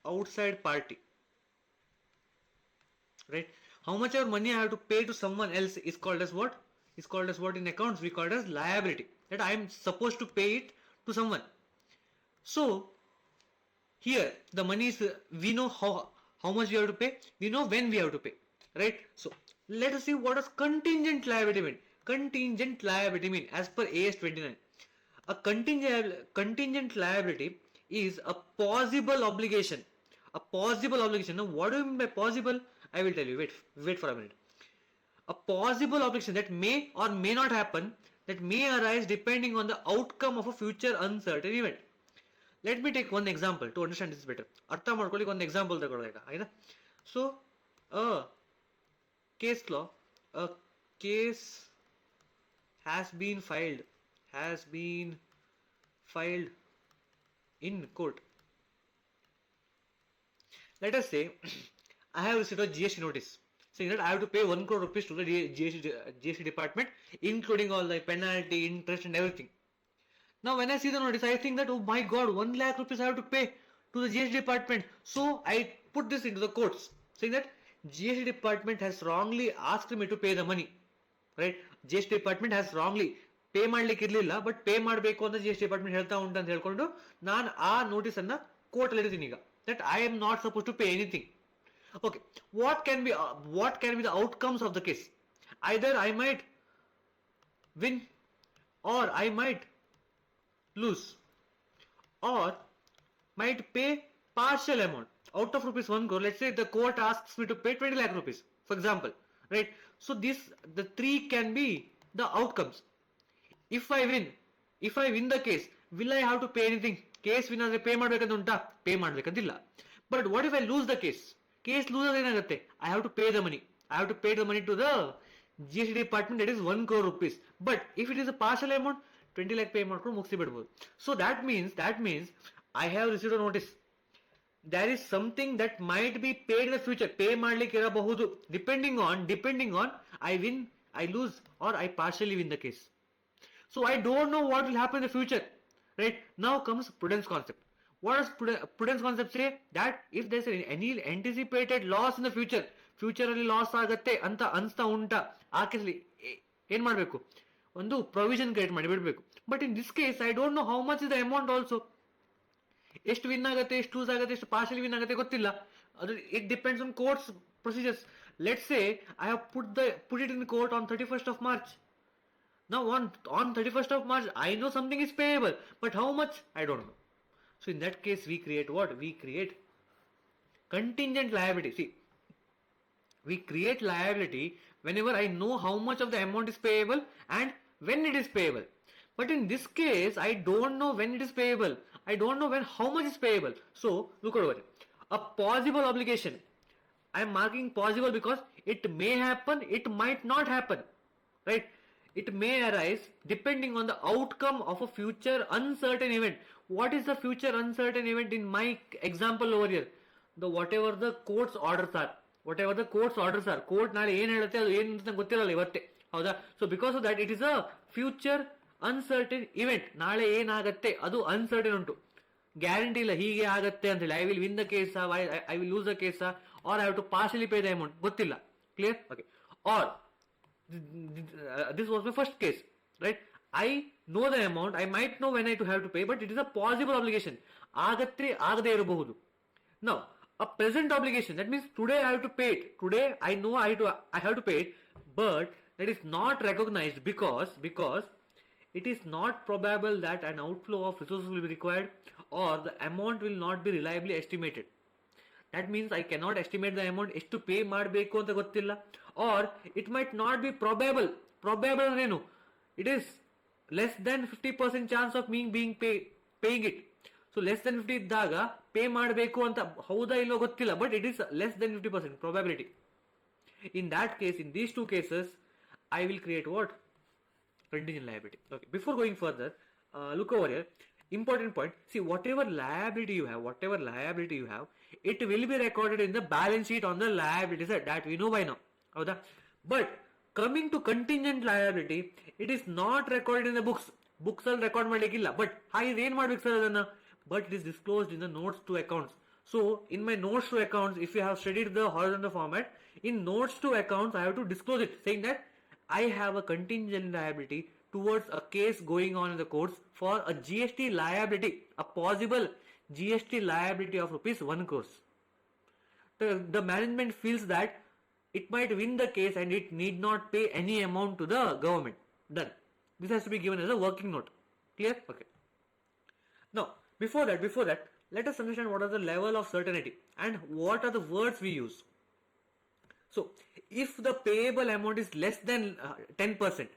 outside party, right? How much of money I have to pay to someone else is called as what? Is called as what in accounts? We call it as liability. That I am supposed to pay it to someone. So here the money is, we know how much we have to pay. We know when we have to pay, right? So let us see what does contingent liability mean. Contingent liability mean as per AS 29. A contingent liability is a possible obligation. A possible obligation. Now, what do you mean by possible? I will tell you. Wait for a minute. A possible obligation that may or may not happen, that may arise depending on the outcome of a future uncertain event. Let me take one example to understand this better. ಅರ್ಥ ಮಾಡ್ಕೊಳ್ಳಿಕ್ಕೆ ಒಂದು example ತಗೊಳ್ಬೇಕಾ ಆಯ್ತಾ? So a case law, a case has been filed in court. Let us say I have received a GST notice saying that I have to pay 1 crore rupees to the GST department, including all the penalty, interest and everything. Now when I see the notice, I think that, oh my god, 1 lakh rupees I have to pay to the GST department. So I put this into the courts saying that GST department has wrongly asked me to pay the money, right? GST department has wrongly pay ಮಾಡ್ಲಿಕ್ಕೆ ಇರಲಿಲ್ಲ, but pay ಮಾಡಬೇಕು ಅಂತ GST department ಹೇಳ್ತಾ ಉಂಟು ಅಂತ ಹೇಳ್ಕೊಂಡು ನಾನು ಆ ನೋಟಿಸ್ ಅನ್ನ ಕೋರ್ಟ್ ಅಲ್ಲಿ ಇರ್ತೀನಿ ಈಗ, that I am not supposed to pay anything. Okay, what can be the outcomes of the case? Either I might win or I might lose, or might pay partial amount out of rupees 1 crore. Let's say the court asks me to pay 20 lakh rupees, for example, right? So the three can be the outcomes. If I win the case, will I have to pay anything? Case win ಆದರೆ pay ಮಾಡಬೇಕಂತ ಉಂಟಾ? Pay ಮಾಡಬೇಕಂತಿಲ್ಲ. But what if I lose the case? Case lose ಆದರೆ ಏನಾಗುತ್ತೆ? I have to pay the money. I have to pay the money to the GST department, that is 1 crore rupees. But if it is a partial amount, 20 lakh pay ಮಾಡ್ಕೊಂಡು ಮುಗಿಸಿ ಬಿಡ್ಬೋದು. So that means I have received a notice. There is something that might be paid in the future. Pay ಮಾಡ್ಲಿಕ್ಕೆ ಇರಬಹುದು, depending on I win, I lose, or I partially win the case. So I don't know what will happen in the future, right? Now comes prudence concept. What does prudence concept say? That if there is any anticipated loss in the future ಅಲ್ಲಿ loss ಆಗತ್ತೆ ಅಂತ ಅನ್ಸ್ತಾ ಉಂಟಾ, ಆ ಕೇಸಲ್ಲಿ ಏನ್ ಮಾಡಬೇಕು? ಒಂದು ಪ್ರೊವಿಷನ್ ಕ್ರಿಯೇಟ್ ಮಾಡಿ ಬಿಡಬೇಕು. But in this case I don't know how much is the amount also. ಎಷ್ಟು ವಿನ್ ಆಗುತ್ತೆ, ಎಷ್ಟು ಲೂಸ್ ಆಗುತ್ತೆ, ಎಷ್ಟು ಪಾರ್ಷಿಯಲಿ ವಿನ್ ಆಗುತ್ತೆ ಗೊತ್ತಿಲ್ಲ. ಅದು it depends on courts procedures. Let's say I have put it in court on 31st of March. Now on 31st of March, I know something is payable, but how much? I don't know. So in that case, we create what? We create contingent liability. See, we create liability whenever I know how much of the amount is payable and when it is payable. But in this case, I don't know when it is payable. I don't know how much is payable. So look over here. A possible obligation. I am marking possible because it may happen, it might not happen, right? It may arise depending on the outcome of a future uncertain event. What is the future uncertain event in my example over here? Whatever the court's orders are. Court ನಾಳೆ ಏನು ಹೇಳುತ್ತೆ ಅದು ಏನು ಅಂತ ಗೊತ್ತಿರಲ್ಲ ಇವತ್ತೇ, ಹೌದಾ? So because of that it is a future uncertain event. ನಾಳೆ ಏನಾಗತ್ತೆ ಅದು ಅನ್ಸರ್ಟನ್ ಉಂಟು, ಗ್ಯಾರಂಟಿ ಇಲ್ಲ ಹೀಗೆ ಆಗತ್ತೆ ಅಂತ ಹೇಳಿ. I will win the case, I will lose the case, or I have to partially pay the amount, ಗೊತ್ತಿಲ್ಲ. Clear? Okay. Or this was my first case, right? I know the amount, I might know when I have to pay, but it is a possible obligation. ಆಗತ್ತೆ ಆಗದೆ ಇರಬಹುದು. Now a present obligation, that means today I have to pay it. Today I know I have to pay it, but that is not recognized because it is not probable that an outflow of resources will be required, or the amount will not be reliably estimated. That means I cannot estimate the amount, ಎಷ್ಟು pay ಮಾಡಬೇಕು ಅಂತ ಗೊತ್ತಿಲ್ಲ. Or it might not be probable. Probable ಏನು? It is less than 50% chance of me paying it. So less than 50 ಇದ್ದಾಗ pay ಮಾಡಬೇಕು ಅಂತ ಹೌದಾ ಇಲ್ಲೋ ಗೊತ್ತಿಲ್ಲ, but it is less than 50% probability. In that case, in these two cases, I will create what? Contingent liability. Okay. Before going further, look over here. Important point. See, whatever liability you have, it will be recorded in the balance sheet on the liability side. That we know by now. ಹೌದಾ? But coming to contingent liability, it is not recorded in the books. Books ಅಲ್ಲಿ record ಮಾಡ್ಲಿಕ್ಕಿಲ್ಲ. But ಹಾಗೆ ಏನ್ ಮಾಡ್ಬೇಕು sir ಅದನ್ನ? But it is disclosed in the notes to accounts. So in my notes to accounts, if you have studied the horizontal format, in notes to accounts I have to disclose it, saying that I have a contingent liability towards a case going on in the courts for a GST liability, a possible GST liability of rupees 1 crores. The management feels that it might win the case and it need not pay any amount to the government. Done. This has to be given as a working note. Clear? Okay. Now, before that, let us understand what are the level of certainty and what are the words we use. So, if the payable amount is less than 10%,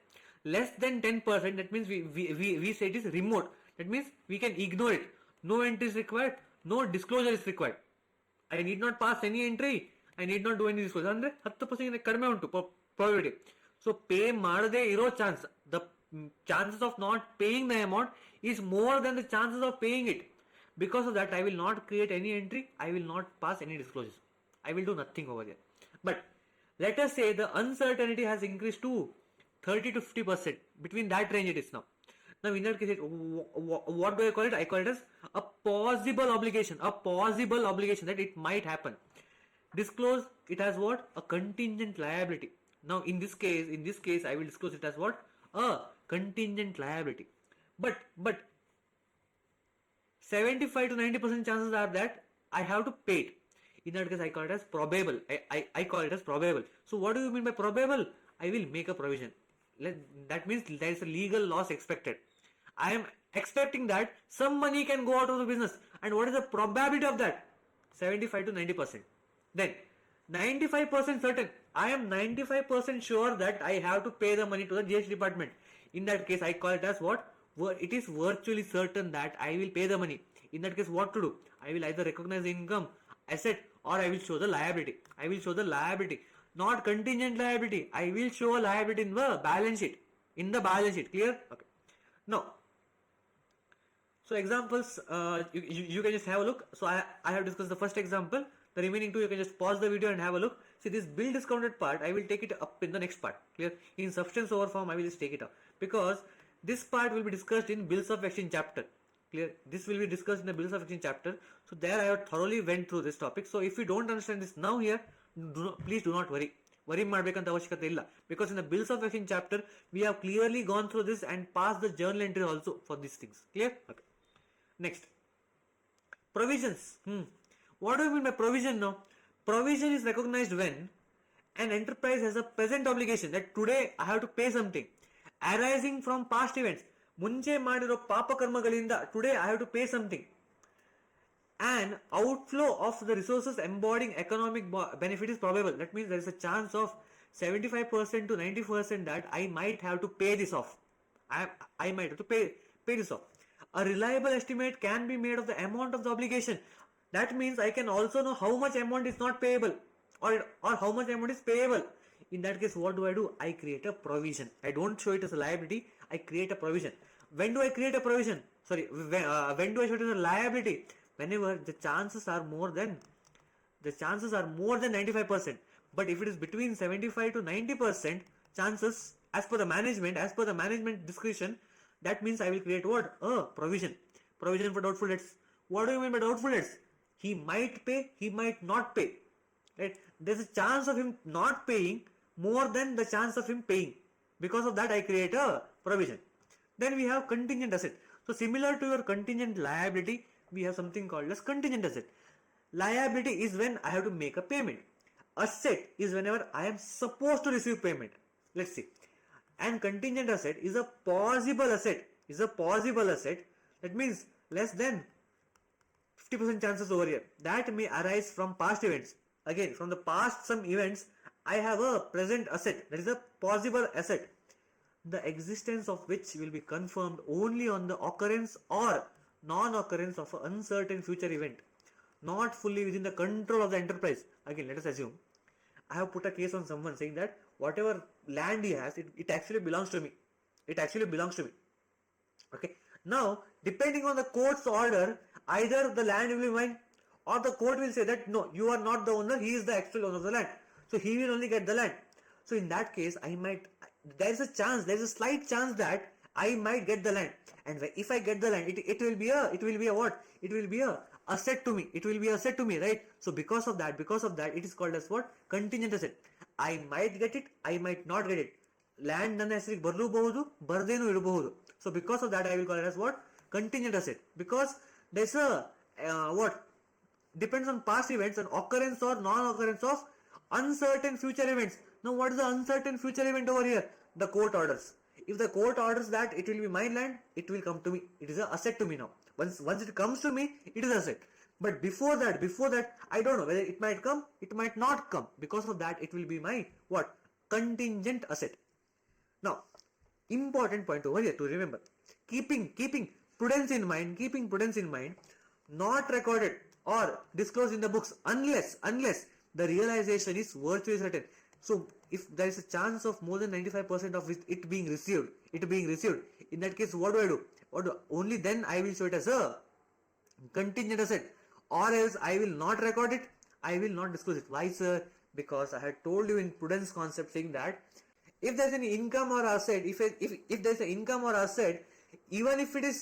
that means we say it is remote. That means we can ignore it. No entry is required, no disclosure is required. I need not pass any entry, I need not do any disclosure. Andre 10% ಕಡಿಮೆ ಉಂಟು probability. So, pay ಮಾಡದೆ ಇರೋ chance, the chances of not paying the amount is more than the chances of paying it. Because of that, I will not create any entry, I will not pass any disclosures, I will do nothing over there. But let us say the uncertainty has increased to 30 to 50%. Between that range it is now. Now in that case, what do I call it? I call it as a possible obligation that it might happen. Disclose it as what? A contingent liability. Now in this case I will disclose it as what? A contingent liability. But 75 to 90% chances are that I have to pay it. In that case, I call it as probable. I call it as probable. So what do you mean by probable? I will make a provision. That means there is a legal loss expected. I am expecting that some money can go out of the business. And what is the probability of that? 75 to 90%. Then 95% certain. I am 95% sure that I have to pay the money to the GST department. In that case, I call it as what? It is virtually certain that I will pay the money. In that case, what to do? I will either recognize the income, asset, or I will show the liability. Not contingent liability. I will show a liability in the balance sheet. Clear? Okay. Now, so examples, you can just have a look. So I have discussed the first example. The remaining two you can just pause the video and have a look. See, this bill discounted part, I will take it up in the next part. Clear? In substance over form, I will just take it up. Because this part will be discussed in bills of exchange chapter. Clear? This will be discussed in the bills of exchange chapter. So there I have thoroughly went through this topic. So if you don't understand this now here, please do not worry. Worry ಮಾಡಬೇಕಂತ ಅವಶ್ಯಕತೆ ಇಲ್ಲ. Because in the bills of exchange chapter, we have clearly gone through this and passed the journal entry also for these things. Clear? Okay. Next. Provisions. What do you mean by provision now? Provision is recognized when an enterprise has a present obligation that today I have to pay something arising from past events. ಮುಂಚೆ ಮಾಡಿರೋ ಪಾಪ ಕರ್ಮಗಳಿಂದ today I have to pay something. An outflow of the resources embodying economic benefit is probable. That means there is a chance of 75% to 90% that I might have to pay this off. I might have to pay this off. A reliable estimate can be made of the amount of the obligation. That means I can also know how much amount is not payable or how much amount is payable. In that case, what do? I create a provision. I don't show it as a liability. I create a provision. When do I create a provision? When do I show it as a liability? Whenever the chances are more than 95%. But if it is between 75 to 90% chances, as per the management discretion, that means I will create what? A provision. Provision for doubtful debts. What do you mean by doubtful debts? He might pay, he might not pay. Right? There's a chance of him not paying more than the chance of him paying. Because of that, I create a provision. Then we have contingent asset. So similar to your contingent liability, we have something called as contingent asset. Liability is when I have to make a payment. Asset is whenever I am supposed to receive payment. Let's see. And contingent asset is a possible asset. That means less than 50% chances over here. That may arise from past events. Again, from the past some events, I have a present asset. That is a possible asset. The existence of which will be confirmed only on the occurrence or non-occurrence of an uncertain future event, not fully within the control of the enterprise. Again, let us assume I have put a case on someone saying that whatever land he has, it actually belongs to me. Okay. Now, depending on the court's order, either the land will be mine or the court will say that no, you are not the owner, he is the actual owner of the land. So he will only get the land. So in that case, there is a slight chance that I might get the land, and if I get the land, it will be a what? It will be a asset to me. It will be asset to me, right? So because of that, it is called as what? Contingent asset. I might get it, I might not get it. Land ನನ್ನ ಹೆಸರಿಗೆ ಬರಲೂಬಹುದು, ಬರದೇನೂ ಇರಬಹುದು. So because of that, I will call it as what? Contingent asset. Because there's a what? Depends on past events and occurrence or non-occurrence of uncertain future events. Now what is the uncertain future event over here? The court orders. If the court orders that it will be my land, it will come to me. It is an asset to me now. Once it comes to me, it is asset. But before that, I don't know whether it might come, it might not come. Because of that, it will be my what? Contingent asset. Now, important point over here to remember. Keeping prudence in mind, not recorded or disclosed in the books unless the realization is virtually certain. So if there is a chance of more than 95% of it being received, in that case, what do? Only then I will show it as a contingent asset, or else I will not record it, I will not disclose it. Why, sir? Because I had told you in prudence concept saying that if there's any income or asset, if there's an income or asset, even if it is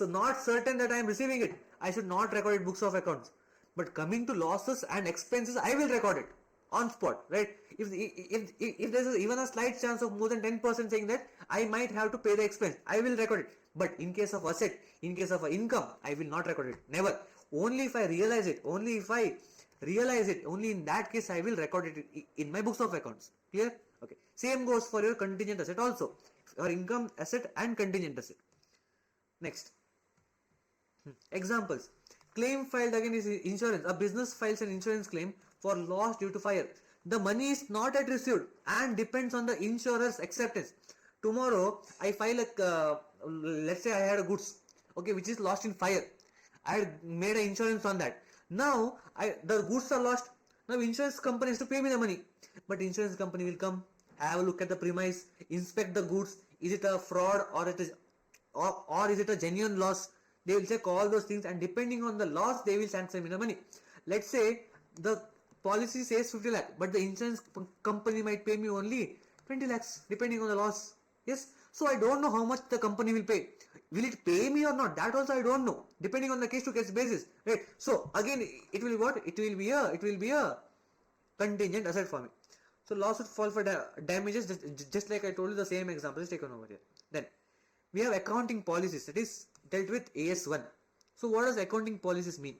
not certain that I am receiving it, I should not record it books of accounts. But coming to losses and expenses, I will record it on spot, right? If there's even a slight chance of more than 10% saying that I might have to pay the expense, I will record it. But in case of asset, in case of income, I will not record it. Never. Only if I realize it, only in that case I will record it in my books of accounts. Clear? Okay. Same goes for your contingent asset also. Your income asset and contingent asset. Next. Examples. Claim filed against insurance. A business files an insurance claim for loss due to fire. The money is not yet received and depends on the insurer's acceptance. Tomorrow, I file let's say I had a goods, okay, which is lost in fire. I had made an insurance on that. Now, the goods are lost. Now, insurance company has to pay me the money. But insurance company will come, have a look at the premise, inspect the goods. Is it a fraud or is it a genuine loss? They will check all those things, and depending on the loss, they will sanction me the money. Let's say the policy says 50 lakh, but the insurance company might pay me only 20 lakhs, depending on the loss. Yes. So I don't know how much the company will pay. Will it pay me or not? That also I don't know, depending on the case to case basis. Right. So again, it will be what? It will be a contingent asset for me. So loss would fall for damages, just like I told you, the same example is taken over here. Then we have accounting policies, that is dealt with AS1. So what does accounting policies mean?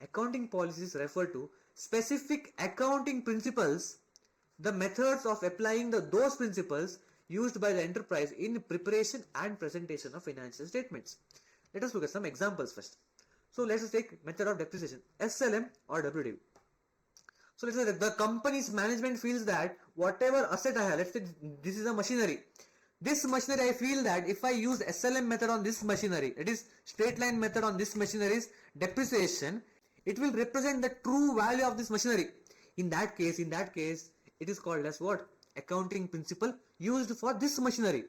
Accounting policies refer to specific accounting principles, the methods of applying those principles used by the enterprise in preparation and presentation of financial statements. Let us look at some examples first. So let us take method of depreciation, SLM or WDV. So let's say that the company's management feels that whatever asset I have, let's say this is a machinery. This machinery, I feel that if I use SLM method on this machinery, it is straight line method on this machinery's depreciation, it will represent the true value of this machinery. In that case, it is called as what? Accounting principle used for this machinery.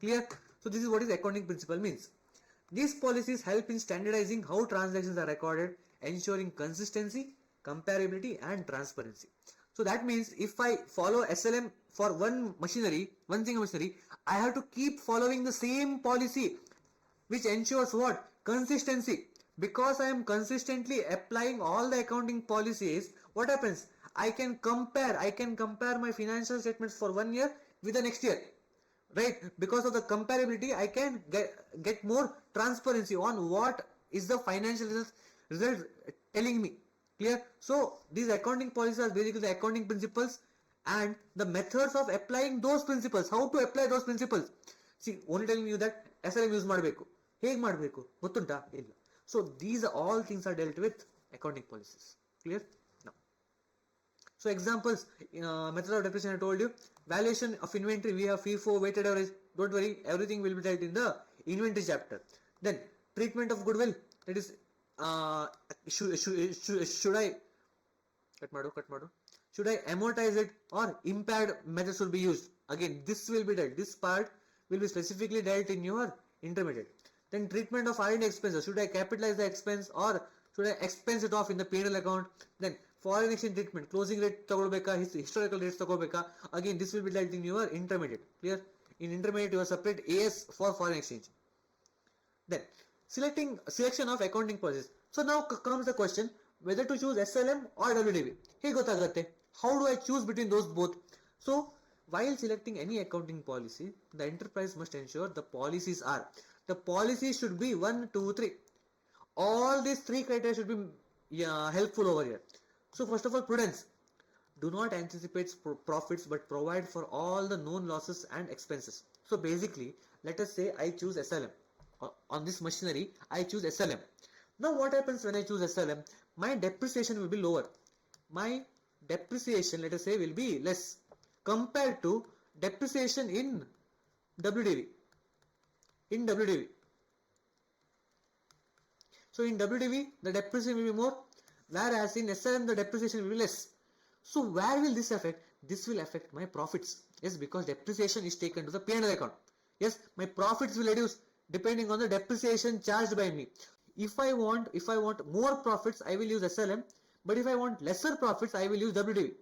Clear? So this is what is accounting principle means. These policies help in standardizing how transactions are recorded, ensuring consistency, comparability and transparency. So that means if I follow SLM for one single machinery, I have to keep following the same policy, which ensures what? Consistency. Because I am consistently applying all the accounting policies, what happens? I can compare my financial statements for 1 year with the next year. Right? Because of the comparability, I can get more transparency on what is the financial result telling me. Clear? So these accounting policies are basically the accounting principles and the methods of applying those principles. How to apply those principles? See, only telling you that SLM use ಮಾಡಬೇಕು. ಹೇಗೆ ಮಾಡಬೇಕು? ಗೊತ್ತುಂಟಾ? ಇಲ್ಲ. So these all things are dealt with accounting policies. Clear? Now. So examples, method of depreciation I told you. Valuation of inventory, we have FIFO, weighted average. Don't worry, everything will be dealt in the inventory chapter. Then treatment of goodwill, that is should I cut madu? Should I amortize it or impaired methods will be used? Again, this will be dealt. This part will be specifically dealt in your intermediate. Then treatment of R&D expenses. Should I capitalize the expense or should I expense it off in the P&L account? Then foreign exchange treatment. Closing rate ತಗೊಳ್ಬೇಕಾ, historical rates ತಗೊಳ್ಬೇಕಾ? Again, this will be dealt in your intermediate. Clear? In intermediate you have separate AS for foreign exchange. Then selection of accounting policies. So now comes the question whether to choose SLM or WDV. Hey gotagatte. How do I choose between those both? So while selecting any accounting policy, the enterprise must ensure the policies are. The policies should be 1, 2, 3. All these three criteria should be helpful over here. So first of all, prudence. Do not anticipate profits but provide for all the known losses and expenses. So basically, let us say I choose SLM. On this machinery, I choose SLM. Now what happens when I choose SLM? My depreciation will be lower. My depreciation, let us say, will be less compared to depreciation in WDV. In WDV. So in WDV, the depreciation will be more, whereas in SLM, the depreciation will be less. So where will this affect? This will affect my profits. Yes, because depreciation is taken to the P&L account. Yes, my profits will reduce depending on the depreciation charged by me. If I want more profits, I will use SLM. But if I want lesser profits, I will use WDV.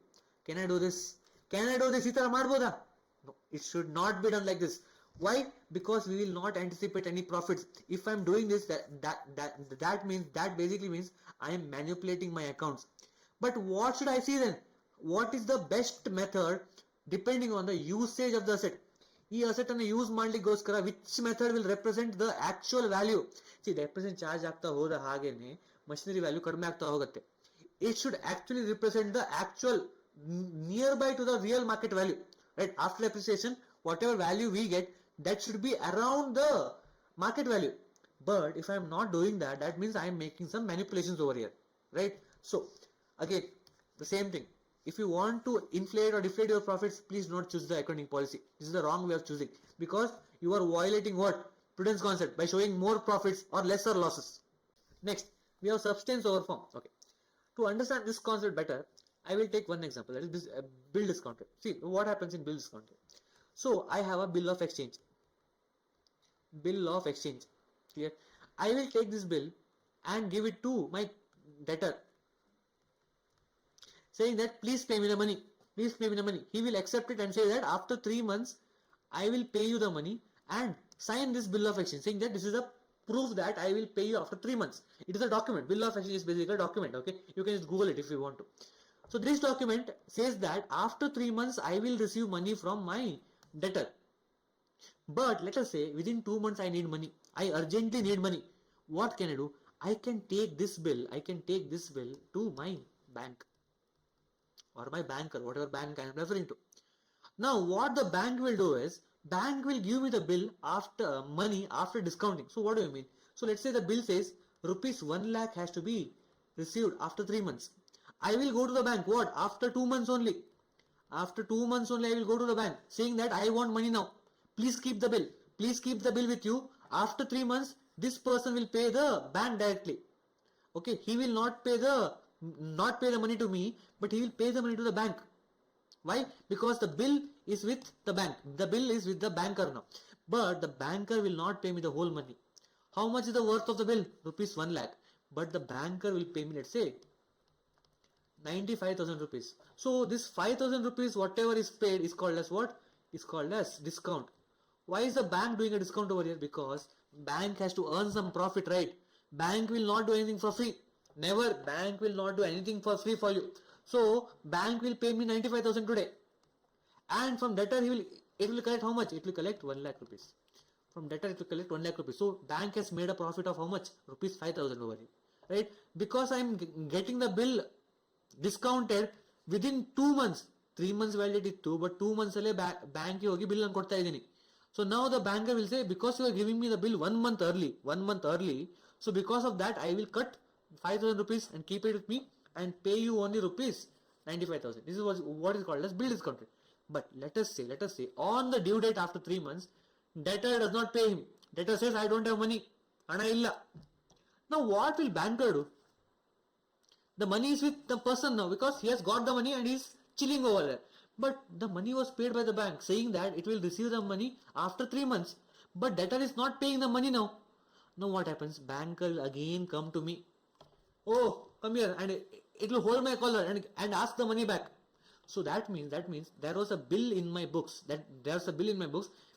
Can I do this? Can I do this? No, it should not be done like this. Why? Because we will not anticipate any profits. If I am doing this, that basically means I am manipulating my accounts. But what should I see then? What is the best method depending on the usage of the asset? ಈ asset ಅನ್ನು use ಮಾಡ್ಲಿಕ್ಕೋಸ್ಕರ which method will represent the actual value? See, depreciation charge ಆಗ್ತಾ ಹೋದ ಹಾಗೇನೆ machinery value ಕಡಿಮೆ ಆಗ್ತಾ ಹೋಗುತ್ತೆ. It should actually represent the actual nearby to the real market value, right? After depreciation, whatever value we get, that should be around the market value. But if I am not doing that, that means I am making some manipulations over here, right? So again, the same thing. If you want to inflate or deflate your profits, please do not choose the accounting policy. This is the wrong way of choosing, because you are violating what? Prudence concept by showing more profits or lesser losses. Next, we have substance over form. Okay. To understand this concept better, I will take one example, that is bill discount rate. See what happens in bill discount rate. So I have a bill of exchange. Bill of exchange. Clear? I will take this bill and give it to my debtor, saying that please pay me the money. Please pay me the money. He will accept it and say that after 3 months I will pay you the money, and sign this bill of exchange saying that this is a proof that I will pay you after 3 months. It is a document. Bill of exchange is basically a document. Okay, you can just Google it if you want to. So this document says that after 3 months I will receive money from my debtor. But let us say within 2 months I need money. I urgently need money. What can I do? I can take this bill to my bank or my banker, whatever bank I am referring to. Now what the bank will do is, bank will give me the bill after money after discounting. So what do you mean? So let's say the bill says rupees 1 lakh has to be received after 3 months. I will go to the bank, what? After 2 months only. After 2 months only I will go to the bank saying that I want money now. Please keep the bill. Please keep the bill with you. After 3 months, this person will pay the bank directly. Okay, he will not pay the money to me, but he will pay the money to the bank. Why? Because the bill is with the bank. The bill is with the banker now. But the banker will not pay me the whole money. How much is the worth of the bill? Rupees 1 lakh. But the banker will pay me, let's say, 95,000 rupees. So this 5,000 rupees, whatever is paid, is called as what? Is called as discount. Why is the bank doing a discount over here? Because bank has to earn some profit, right? Bank will not do anything for free. Never. Bank will not do anything for free for you. So bank will pay me 95,000 today, and from debtor it will collect how much? It will collect 1 lakh rupees. From debtor it will collect 1 lakh rupees. So bank has made a profit of how much? Rupees 5,000 over here, right? Because I am getting the bill discounted within 2 months. 3 months validity too, but 2 months alle bank ge hogi bill an kodta idini. So now the banker will say, because you are giving me the bill 1 month early, so because of that I will cut 5,000 rupees and keep it with me and pay you only rupees 95,000. This is what is called as bill discount rate. But let us say on the due date after 3 months, debtor does not pay him. Debtor says, I don't have money. Ana illa. Now what will banker do? The money is with the person now, because he has got the money and he is chilling over there. But the money was paid by the bank, saying that it will receive the money after 3 months. But debtor is not paying the money now. Now what happens? Banker will again come to me. Oh, come here, and it will hold my collar and ask the money back. So that means there was a bill in my books,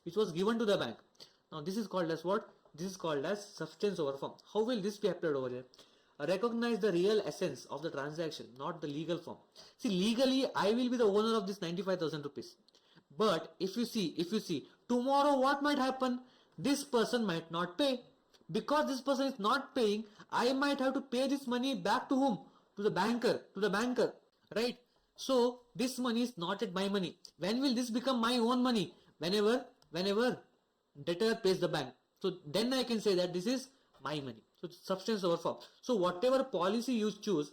which was given to the bank. Now this is called as what? This is called as substance over form. How will this be applied over here? Recognize the real essence of the transaction, not the legal form. See, legally I will be the owner of this 95,000 rupees. But if you see, tomorrow what might happen? This person might not pay. Because this person is not paying, I might have to pay this money back to whom? To the banker, right? So this money is not at my money. When will this become my own money? Whenever debtor pays the bank. So then I can say that this is my money. So substance over form. So whatever policy you choose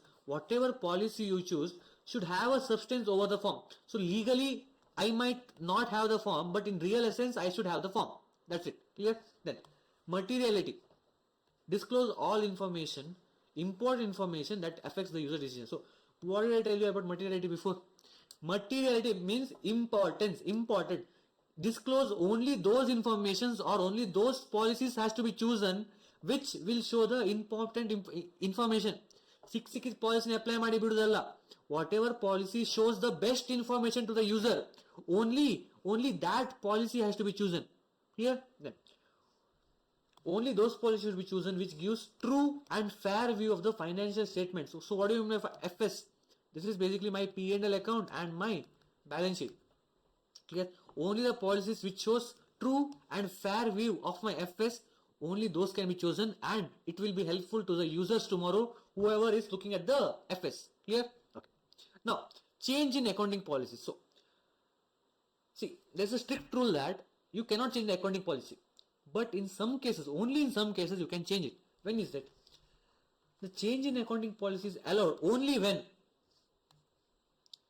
should have a substance over the form. So legally I might not have the form, but in real essence I should have the form. That's it. Clear? Then materiality. Disclose all information, important information that affects the user decision. So what did I tell you about materiality before? Materiality means importance, important. Disclose only those informations or only those policies has to be chosen which will show the important information. ಸಿಕ್ಕಿದ ಪಾಲಿಸಿನ apply ಮಾಡಿ ಬಿಡುವುದಲ್ಲ. Whatever policy shows the best information to the user, only that policy has to be chosen. Clear? Then only those policies should be chosen which gives true and fair view of the financial statements. So what do you mean by FS? This is basically my P&L account and my balance sheet. Clear? Only the policies which shows true and fair view of my FS, only those can be chosen, and it will be helpful to the users tomorrow, whoever is looking at the FS. Clear? Okay. Now, change in accounting policies. So, see, there's a strict rule that you cannot change the accounting policy. But in some cases, only in some cases, you can change it. When is that? The change in accounting policy is allowed only when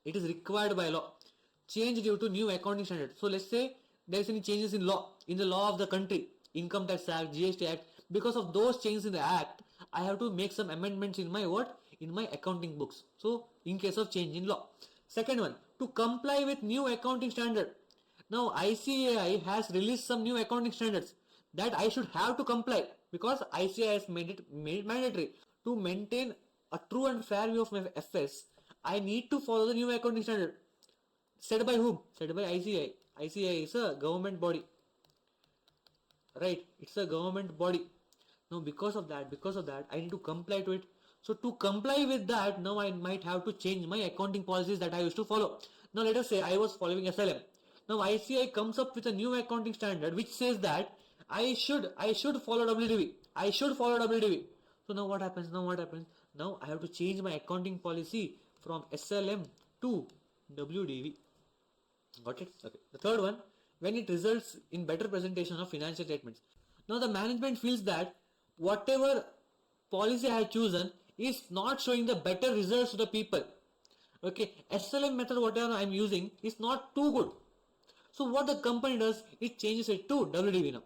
it is required by law. Change due to new accounting standards. So let's say there is any changes in the law of the country, Income Tax Act, GST Act. Because of those changes in the act, I have to make some amendments in my what? In my accounting books. So in case of change in law. Second one, to comply with new accounting standard. Now ICAI has released some new accounting standards that I should have to comply, because ICAI has made it mandatory. To maintain a true and fair view of my FS, I need to follow the new accounting standard. Set by whom? Set by ICAI. ICAI is a government body. Right? It's a government body. Now because of that, I need to comply to it. So to comply with that, now I might have to change my accounting policies that I used to follow. Now let us say I was following SLM. Now ICAI comes up with a new accounting standard which says that I should follow WDV. I should follow WDV. So now what happens? Now I have to change my accounting policy from SLM to WDV. Got it? Okay. The third one, when it results in better presentation of financial statements. Now the management feels that whatever policy I have chosen is not showing the better results to the people. Okay, SLM method whatever I am using is not too good. So what the company does, it changes it to WDV now.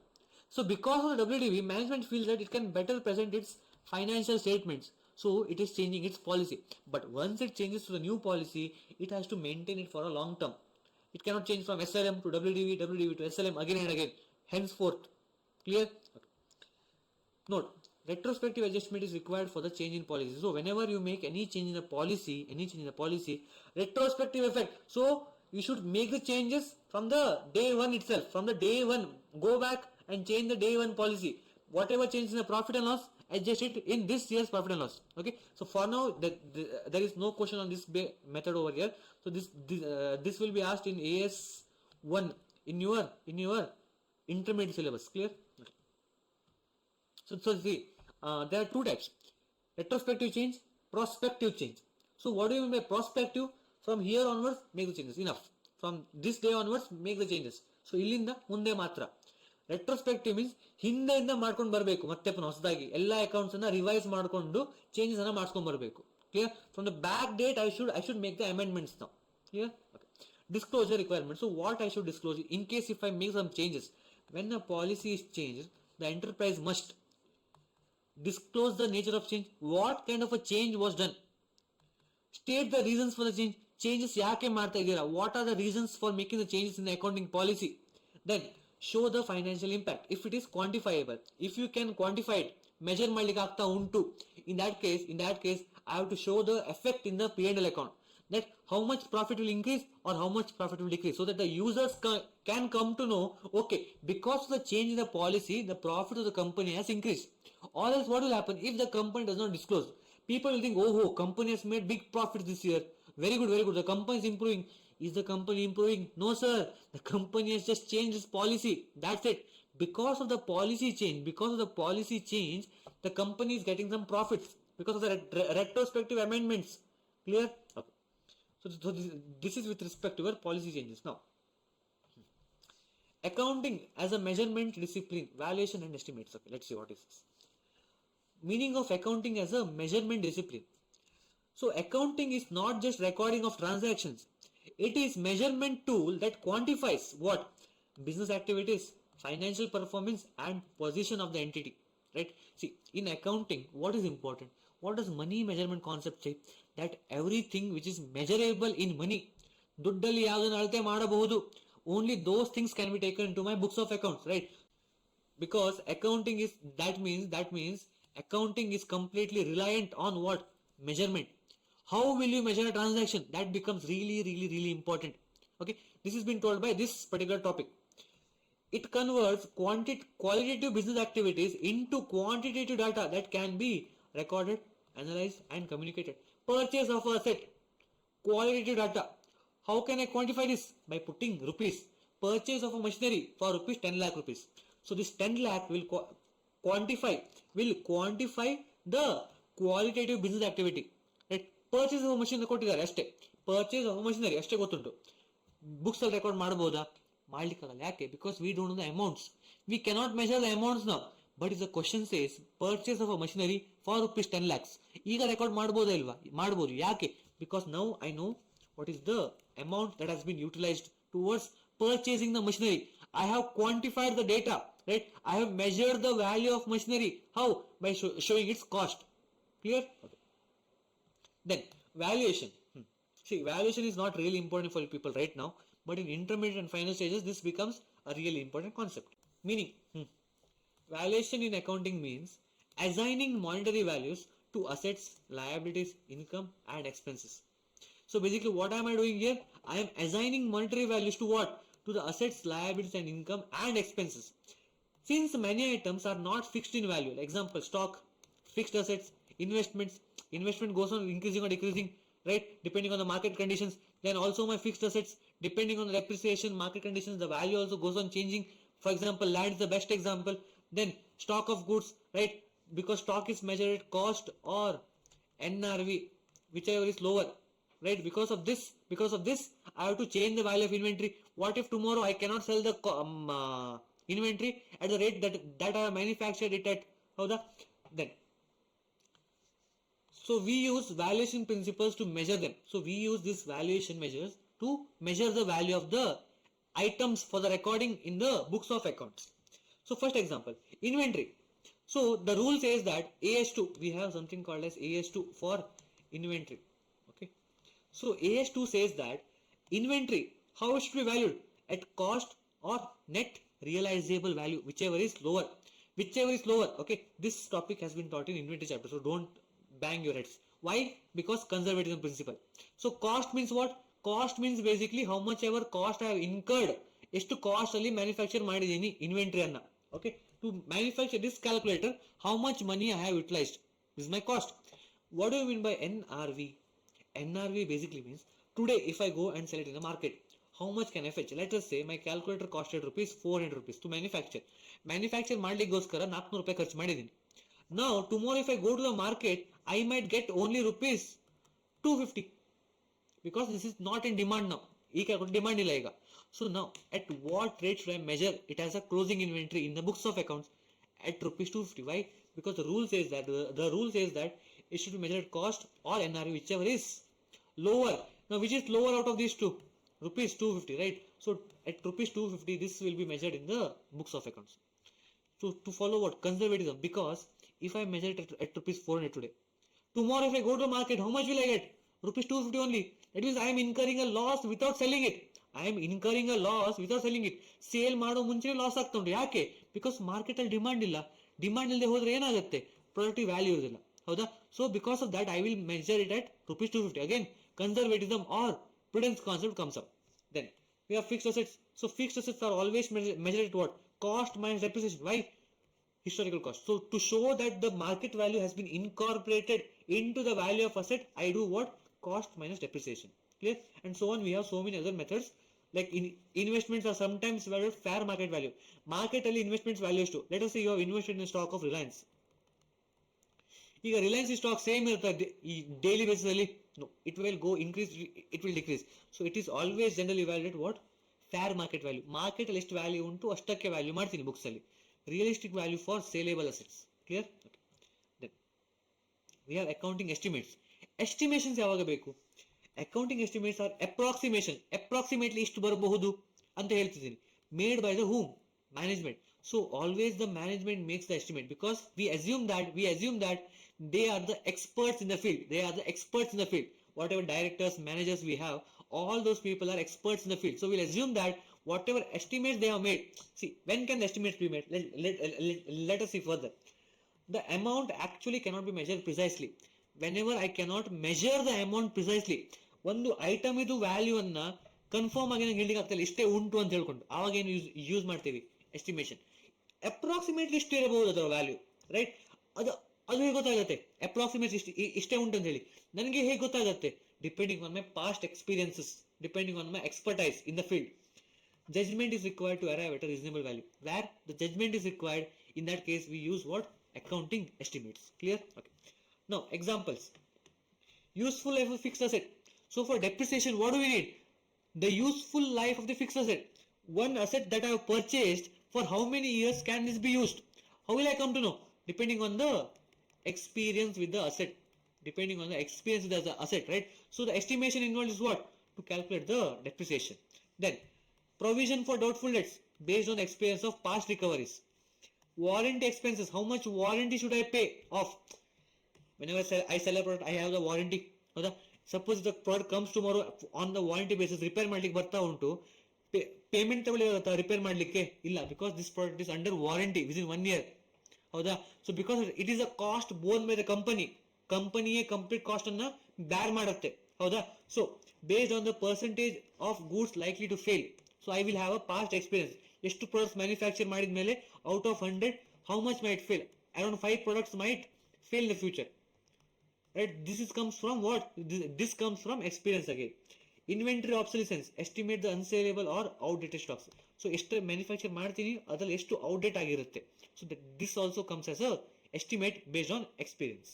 So because of the WDV, management feels that it can better present its financial statements. So it is changing its policy. But once it changes to the new policy, it has to maintain it for a long term. It cannot change from SLM to WDV, WDV to SLM again and again. Henceforth. Clear? Okay. Note, retrospective adjustment is required for the change in policy. So whenever you make any change in the policy, retrospective effect. So you should make the changes from the day one itself. From the day one, go back and change the day one policy. Whatever changes in the profit and loss, adjust it in this year's profit and loss. Okay. So for now, there is no question on this method over here. So this will be asked in AS1 in your intermediate syllabus. Clear? Okay. So see, there are two types: retrospective change, prospective change. So what do you mean by prospective? From here onwards, make the changes. Enough. From this day onwards, make the changes. So ಇಲ್ಲಿಂದ ಮುಂದೆ ಮಾತ್ರ. Retrospective means ಹಿಂದೆಯಿಂದ ಮಾಡ್ಕೊಂಡು ಬರಬೇಕು. ಮತ್ತೆ ಪುನಃ ಹೊಸದಾಗಿ ಎಲ್ಲ accounts ಅನ್ನ ರಿವೈಸ್ ಮಾಡಿಕೊಂಡು ಚೇಂಜಸ್ ಅನ್ನ ಮಾಡ್ಕೊಂಡು ಬರಬೇಕು. Clear? From the back date I should make the amendments now. Clear? Okay. Disclosure requirement. So what I should disclose in case if I make some changes. When a policy is changed, the enterprise must disclose the nature of change. What kind of a change was done? State the reasons for the change. Changes ಯಾಕೆ ಮಾಡ್ತಾ ಇದ್ದೀರಾ? What are the reasons for making the changes in the accounting policy? Then show the financial impact. If it is quantifiable, if you can quantify it, measure ಮಾಡ್ಲಿಕ್ಕೆ ಆಗ್ತಾ ಉಂಟು. In that case, I have to show the effect in the P&L account. that how much profit will increase or how much profit will decrease, so that the users can come to know, okay, because of the change in the policy, the profit of the company has increased. Or else what will happen if the company does not disclose? People will think, oh, company has made big profit this year. Very good, very good. The company is improving. Is the company improving? No, sir. The company has just changed its policy. That's it. Because of the policy change, the company is getting some profits because of the retrospective amendments. Clear? Okay. So this is with respect to your policy changes. Now, accounting as a measurement discipline, valuation and estimates. Okay, let's see what is this. Meaning of accounting as a measurement discipline. So accounting is not just recording of transactions. It is measurement tool that quantifies what? Business activities, financial performance and position of the entity. Right? See, in accounting, what is important? What does money measurement concept say? That everything which is measurable in money, ದುಡ್ಡಲ್ಲಿ ಯಾವುದನ್ನು ಅಳತೆ ಮಾಡಬಹುದು, only those things can be taken into my books of accounts, right? Because accounting is, that means accounting is completely reliant on what? Measurement. How will you measure a transaction? That becomes really important. Okay, this has been told by this particular topic. It converts qualitative business activities into quantitative data that can be recorded, analyzed and communicated. Purchase of a asset, qualitative data. How can I quantify this? By putting rupees. Purchase of a machinery for rupees 10 lakh rupees. So this 10 lakh will quantify the qualitative business activity. Right? Purchase of a machine ಕೊಟ್ಟಿದ್ದಾರೆ ಅಷ್ಟೇ. Purchase of a machinery ಅಷ್ಟೇ ಗೊತ್ತುಂಟು. Books ಅಲ್ಲಿ record ಮಾಡಬಹುದಾ? ಮಾಡ್ಲಿಕ್ಕಾಗಲ್ಲ. ಯಾಕೆ? Because we don't know the amounts. We cannot measure the amounts now. But if the question says purchase of a machinery for rupees 10 lakhs, ಈಗ record ಮಾಡಬಹುದಾ ಇಲ್ವಾ? ಮಾಡಬಹುದು. ಯಾಕೆ? Because now I know what is the amount that has been utilized towards purchasing the machinery. I have quantified the data, right? I have measured the value of machinery. How? By showing its cost. Clear? Okay. Then valuation. See, valuation is not really important for people right now, but in intermediate and final stages, this becomes a really important concept. Meaning, valuation in accounting means assigning monetary values to assets, liabilities, income and expenses. So basically what am I doing here? I am assigning monetary values to what? To the assets, liabilities and income and expenses. Since many items are not fixed in value, like example stock, fixed assets, investment goes on increasing or decreasing, right? Depending on the market conditions. Then also my fixed assets, depending on the depreciation, market conditions, the value also goes on changing. For example, land is the best example. Then stock of goods, right? Because stock is measured at cost or NRV, whichever is lower. Right, because of this I have to change the value of inventory. What if tomorrow I cannot sell the inventory at the rate that I have manufactured it at? Then so we use valuation principles to measure them. So we use these valuation measures to measure the value of the items for the recording in the books of accounts. So first example, inventory. So the rule says that AS2, we have something called as AS2 for inventory. So AS2 says that inventory, how it should be valued? At cost or net realizable value, whichever is lower. Okay, this topic has been taught in inventory chapter, so don't bang your heads. Why? Because conservatism principle. So cost means what? Cost means basically how much ever cost I have incurred. ಎಷ್ಟು cost ಅಲ್ಲಿ manufacture ಮಾಡಿದ್ದೀನಿ inventory ಅನ್ನ. Okay, to manufacture this calculator, how much money I have utilized. This is my cost. What do you mean by NRV? NRV basically means today if I go and sell it in the market, how much can I fetch? Let us say my calculator costed rupees 400 rupees to manufacture ಮಾಡ್ಲಿಕ್ಕೋಸ್ಕರ 400 ರೂಪಾಯಿ ಖರ್ಚು ಮಾಡಿದ್ದೀನಿ. Now tomorrow if I go to the market, I might get only rupees 250 because this is not in demand now. ಈ calculator demand ಇಲ್ಲ ಈಗ. So now at what rate should I measure it as a closing inventory in the books of accounts? At rupees 250. Why? Because the rule says that it should be measured at cost or NRV, whichever is lower. Now which is lower out of these two? Rupees 250, right? So at rupees 250 this will be measured in the books of accounts. So to follow what? Conservatism. Because if I measure it at rupees 400 today, tomorrow if I go to the market, how much will I get? Rupees 250 only. That means I am incurring a loss without selling it. Sale ಮಾಡೋ ಮುಂಚೆ loss ಆಗ್ತಾ ಉಂಟು. ಯಾಕೆ? Because market ಅಲ್ಲಿ demand ಇಲ್ಲದೆ ಹೋದ್ರೆ ಏನಾಗುತ್ತೆ? Productive value ಇರೋದಿಲ್ಲ. ಹೌದಾ? So because of that I will measure it at rupees 250. Again conservatism or prudence concept comes up. Then we have fixed assets. So fixed assets are always measured at what? Cost minus depreciation. Why? Historical cost. So to show that the market value has been incorporated into the value of asset, I do what? Cost minus depreciation. Clear? And so on. We have so many other methods. Like investments are sometimes valued fair market value. Market ಅಲ್ಲಿ investments values too. Let us say you have invested in a stock of Reliance. ಈಗ Reliance stock same ಇರುತ್ತೆ ಈ daily basis ಅಲ್ಲಿ? No, it will go increase, it will decrease. So it is always generally valued what? Fair market value. Market ಅಲ್ಲಿ ಎಷ್ಟು value ಉಂಟು ಅಷ್ಟಕ್ಕೆ value ಮಾಡ್ತೀನಿ books ಅಲ್ಲಿ. Realistic value for saleable assets. Clear? Then we have accounting estimates. Estimations ಯಾವಾಗ ಬೇಕು? Accounting estimates are approximation. Approximately ಇಷ್ಟು ಬರಬಹುದು ಅಂತ ಹೇಳ್ತಿದ್ದೀನಿ. Made by the whom? Management. So always the management makes the estimate, because we assume that they are the experts in the field. They are the experts in the field. Whatever directors, managers we have, all those people are experts in the field. So we'll assume that whatever estimates they have made. See, when can the estimates be made? Let us see further. The amount actually cannot be measured precisely. Whenever I cannot measure the amount precisely, ಒಂದು item ಇದು value ಅನ್ನ confirm ಆಗಿ ನಂಗೆ ಹೇಳಿಕ್ಕೆ ಆಗ್ತಿಲ್ಲ ಇಷ್ಟೇ ಉಂಟು ಅಂತ ಹೇಳ್ಕೊಂಡು, ಆವಾಗ ಏನು ಯೂಸ್ ಮಾಡ್ತೀವಿ? ಎಸ್ಟಿಮೇಷನ್. ಅಪ್ರಾಕ್ಸಿಮೇಟ್ಲಿ ಇಷ್ಟು ಇರಬಹುದು ಅದರ ವ್ಯಾಲ್ಯೂ, ರೈಟ್? ಅದು ಅದು ಹೇಗೆ ಗೊತ್ತಾಗುತ್ತೆ ಅಪ್ರಾಕ್ಸಿಮೇಟ್ ಇಷ್ಟೇ ಉಂಟು ಅಂತ ಹೇಳಿ? ನನಗೆ ಹೇಗೆ ಗೊತ್ತಾಗುತ್ತೆ? Depending on my past experiences, depending on my expertise in the field. Judgment is required to arrive at a reasonable value. Where the judgment is required, in that case we use what? Accounting estimates. Clear? Okay. Now examples. Useful life of fixed asset. So for depreciation, what do we need? The useful life of the fixed asset. One asset that I have purchased, for how many years can this be used? How will I come to know? Depending on the experience with the asset. Depending on the experience with the asset, right? So the estimation involved is what? To calculate the depreciation. Then provision for doubtful debts based on experience of past recoveries. Warranty expenses. How much warranty should I pay off? Whenever I sell a product, I have the warranty. Suppose the product comes tomorrow on the warranty basis, repair ಮಾಡ್ಲಿಕ್ಕೆ ಬರ್ತಾ ಉಂಟು, payment ತಗೊಳ್ಳಿರುತ್ತಾ repair ಮಾಡ್ಲಿಕ್ಕೆ? ಇಲ್ಲ, because this product is under warranty within 1 year. ಹೌದಾ? So because it is a cost borne by the ಕಂಪನಿಯೇ complete cost ಅನ್ನ bear ಮಾಡುತ್ತೆ. ಹೌದಾ? So based on the percentage of goods likely to fail, so I will have a past experience. ಎಷ್ಟು products manufacture ಮಾಡಿದ ಮೇಲೆ out of 100 how much might fail? Around 5 products might fail in the future, right? Comes from what? This comes from experience again. Inventory obsolescence. Estimate the unsaleable or outdated stocks. So ಎಷ್ಟು manufacture ಮಾಡ್ತೀನಿ ಅದ್ರಲ್ಲಿ ಎಷ್ಟು outdate ಆಗಿರುತ್ತೆ. So this also comes as a estimate based on experience.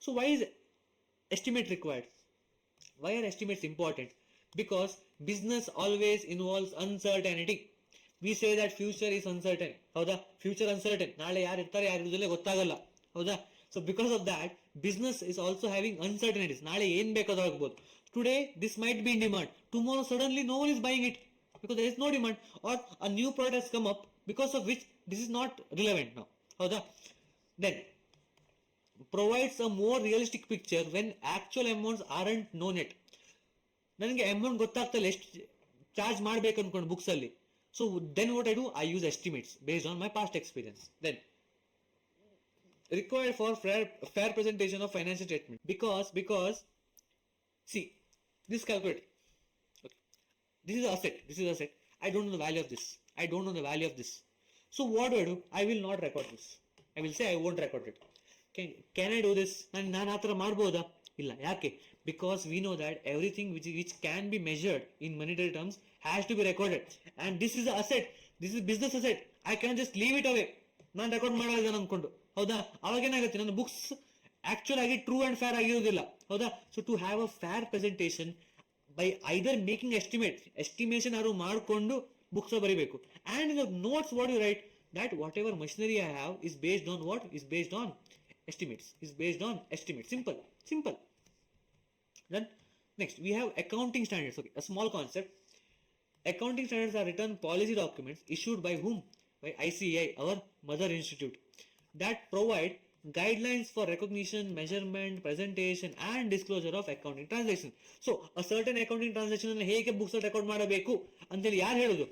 So why is estimate required? Why are estimates important? Because business always involves uncertainty. We say that future is uncertain. ಹೌದಾ? Future uncertain. ನಾಳೆ ಯಾರು ಇರ್ತಾರೆ ಯಾರು ಇರೋದಿಲ್ಲ ಗೊತ್ತಾಗಲ್ಲ. ಹೌದಾ? So because of that, business is also having uncertainties. ನಾಳೆ ಏನ್ ಬೇಕಾದ್ರೂ ಆಗ್ಬೋದು. Today this might be in demand. Tomorrow suddenly no one is buying it because there is no demand, or a new product has come up because of which this is not relevant now. ಹೌದಾ? Then provides a more realistic picture when actual amounts aren't known yet. ನನಗೆ amount ಗೊತ್ತಾಗ್ತಲ್ಲ ಎಷ್ಟು charge ಮಾಡ್ಬೇಕು ಅನ್ಕೊಂಡು books ಅಲ್ಲಿ. So then what I do? I use estimates based on my past experience. Then required for fair presentation of financial statement, because see, this calculate, okay, this is asset, I don't know the value of this, so what do? I will not record this. I will say I won't record it. Can I do this? ನಾನು ಆ ಥರ ಮಾಡ್ಬೋದಾ? ಇಲ್ಲ. ಯಾಕೆ? because we know that everything which can be measured in monetary terms has to be recorded, and this is an asset, this is business asset. I can just leave it away. ನಾನು record ಮಾಡೋದಿಲ್ಲ ಅನ್ಕೊಂಡು. ಹೌದಾ? ಅವಾಗ ಏನಾಗುತ್ತೆ, ನನ್ನ books actual ಆಗಿ true and fair ಆಗಿರೋದಿಲ್ಲ. ಹೌದಾ? So to have a fair presentation by either making estimation ಆರು ಮಾಡಿಕೊಂಡು ಬುಕ್ಸ್ ಬರೀಬೇಕು. And in the notes what you write that whatever machinery I have is based on what? Is based on estimates. Simple. Then next we have accounting standards. Okay, a small concept. Accounting standards are written policy documents issued by whom? By ICAI, our mother institute, that provide guidelines for recognition, measurement, presentation and disclosure of accounting transactions. So a certain accounting transaction ಅನ್ನು ಹೇಗೆ books ಅಲ್ಲಿ record ಮಾಡಬೇಕು ಅಂತೇಳಿ ಯಾರು ಹೇಳೋದು?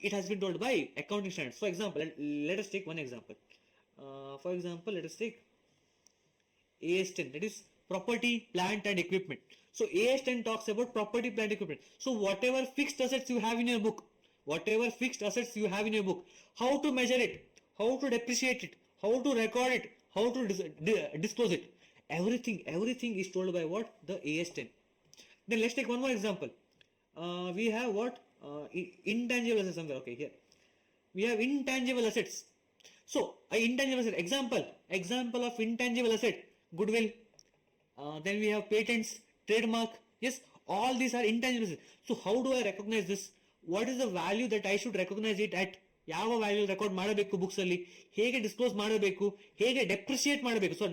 It has been told by accounting standards. For example, let us take one example. Let us take AS10, that is property, plant and equipment. So AS10 talks about property, plant, equipment. So whatever fixed assets you have in your book, how to measure it, how to depreciate it, how to record it, how to disclose it, everything is told by what? The AS10. Then let's take one more example. We have what? Intangible assets somewhere. Okay, here we have intangible assets. So, intangible asset example of intangible asset, goodwill. Then we have patents, trademark. Yes, all these are intangible assets. So, how do I recognize this? What is the value that I should recognize it at? ಯಾವ value record ಮಾಡಬೇಕು books ಅಲ್ಲಿ, ಹೇಗೆ disclose ಮಾಡಬೇಕು, ಹೇಗೆ depreciate ಮಾಡಬೇಕು, so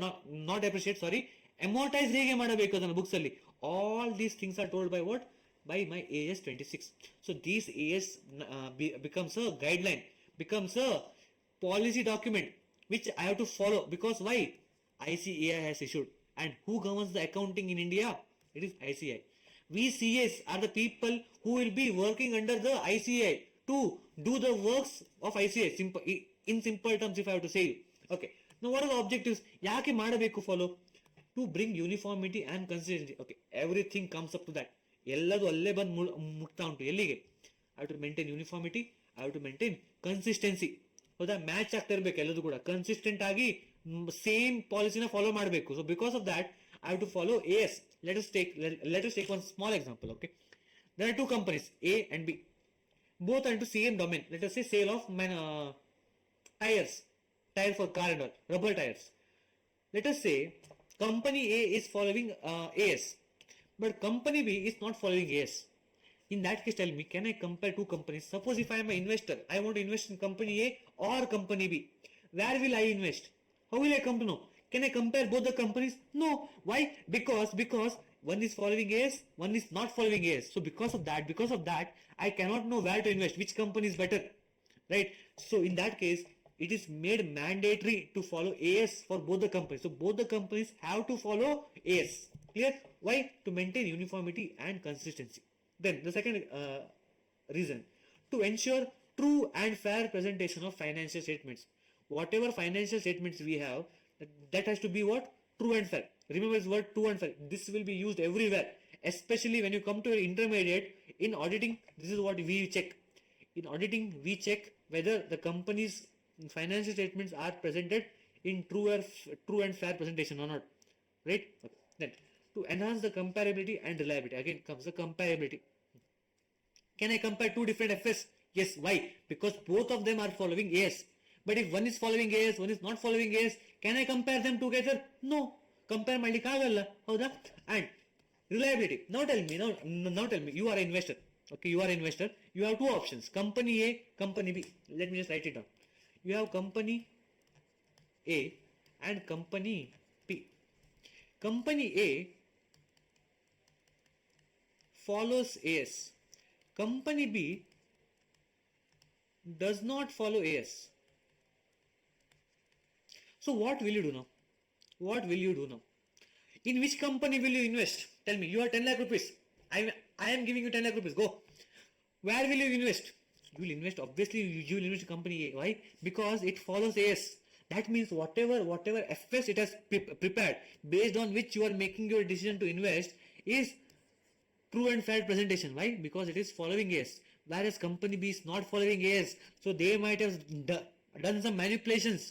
not depreciate, ಸಾರಿ, ಅಮೋರ್ಟೈಸ್ ಹೇಗೆ ಮಾಡಬೇಕು ಅದನ್ನು ಬುಕ್ಸ್ ಅಲ್ಲಿ. All these things are told by what? By my AS26. So these AS becomes a guideline, becomes a policy document which I have to follow, because why? ICAI has issued. And who governs the accounting in India? It is ICAI. We CAs are the people who will be working under the ICAI to do the works of ICAI. In simple terms, if I have to say. Okay. Now what are the objectives? ಯಾಕೆ ಮಾಡಬೇಕು follow? To bring uniformity and consistency. Okay. Everything comes up to that. ಎಲ್ಲದು ಅಲ್ಲೇ ಬಂದು ಮುಟ್ತಾ ಉಂಟು. ಎಲ್ಲಿಗೆ? I have to maintain uniformity, I have to maintain consistency. ಹೌದಾ? Match ಆಗ್ತಾ ಇರಬೇಕು ಎಲ್ಲದು ಕೂಡ, ಕನ್ಸಿಸ್ಟೆಂಟ್ ಆಗಿ ಸೇಮ್ ಪಾಲಿಸಿನ ಫಾಲೋ ಮಾಡಬೇಕು. So because of that I have to follow AS. Let us take one small example. Okay, there are two companies A and B, both are into same domain. Let us say sale of tires for car and all, rubber tires. Let us say company A is following AS, but company B is not following AS. In that case, tell me, can I compare two companies? Suppose if I am an investor, I want to invest in company A or company B. Where will I invest? How will I come to know? Can I compare both the companies? No. Why? Because one is following AS, one is not following AS. So because of that, I cannot know where to invest, which company is better. Right? So in that case, it is made mandatory to follow AS for both the companies. So both the companies have to follow AS. Clear? Why? To maintain uniformity and consistency. Then the second reason, to ensure true and fair presentation of financial statements. Whatever financial statements we have, that has to be what? True and fair. Remember this word, true and fair. This will be used everywhere, especially when you come to an intermediate. In auditing, this is what we check. In auditing, we check whether the company's financial statements are presented in true and fair presentation or not. Right? Okay. Then to enhance the comparability and reliability, again comes the comparability. Can I compare two different FS? Yes. Why? Because both of them are following AS. But if one is following AS, one is not following AS, can I compare them together? No. Compare ಮಾಡ್ಲಿಕ್ಕೆ ಆಗಲ್ಲ. ಹೌದಾ? And reliability. Now tell me, you are an investor. Okay, you are an investor. You have two options, company A, company B. Let me just write it down. You have company A and company B. Company A follows AS. Company B does not follow AS. So what will you do now? In which company will you invest? Tell me, you have 10 lakh rupees. I am giving you 10 lakh rupees. Go. Where will you invest? You will invest, obviously, you will invest in company A. Why? Because it follows AS. That means whatever FS it has prepared, based on which you are making your decision to invest, is true and fair presentation. Why? Because it is following AS. Whereas company B is not following AS. So they might have done some manipulations.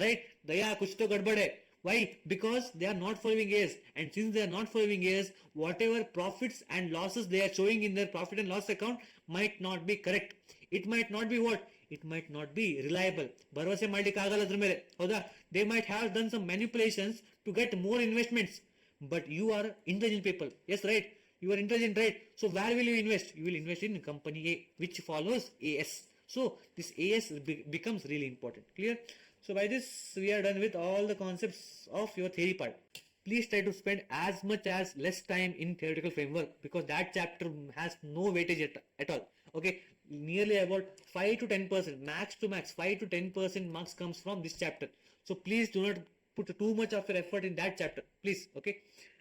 Right? Daya kuch to gadbad hai. Why? Because they are not following AS. And since they are not following AS, whatever profits and losses they are showing in their profit and loss account might not be correct. It might not be what? It might not be reliable. ಭರವಸೆ ಮಾಡ್ಲಿಕ್ಕೆ ಆಗಲ್ಲ ಅದ್ರ ಮೇಲೆ. ಹೌದಾ? They might have done some manipulations to get more investments. But you are intelligent people. Yes, right? You are intelligent, right? So where will you invest? You will invest in company A, which follows AS. So this AS becomes really important. Clear? So by this, we are done with all the concepts of your theory part. Please try to spend as much as less time in theoretical framework, because that chapter has no weightage at all. Okay, nearly about 5 to 10%, max to max 5 to 10% marks comes from this chapter. So please do not put too much of your effort in that chapter, please. Okay,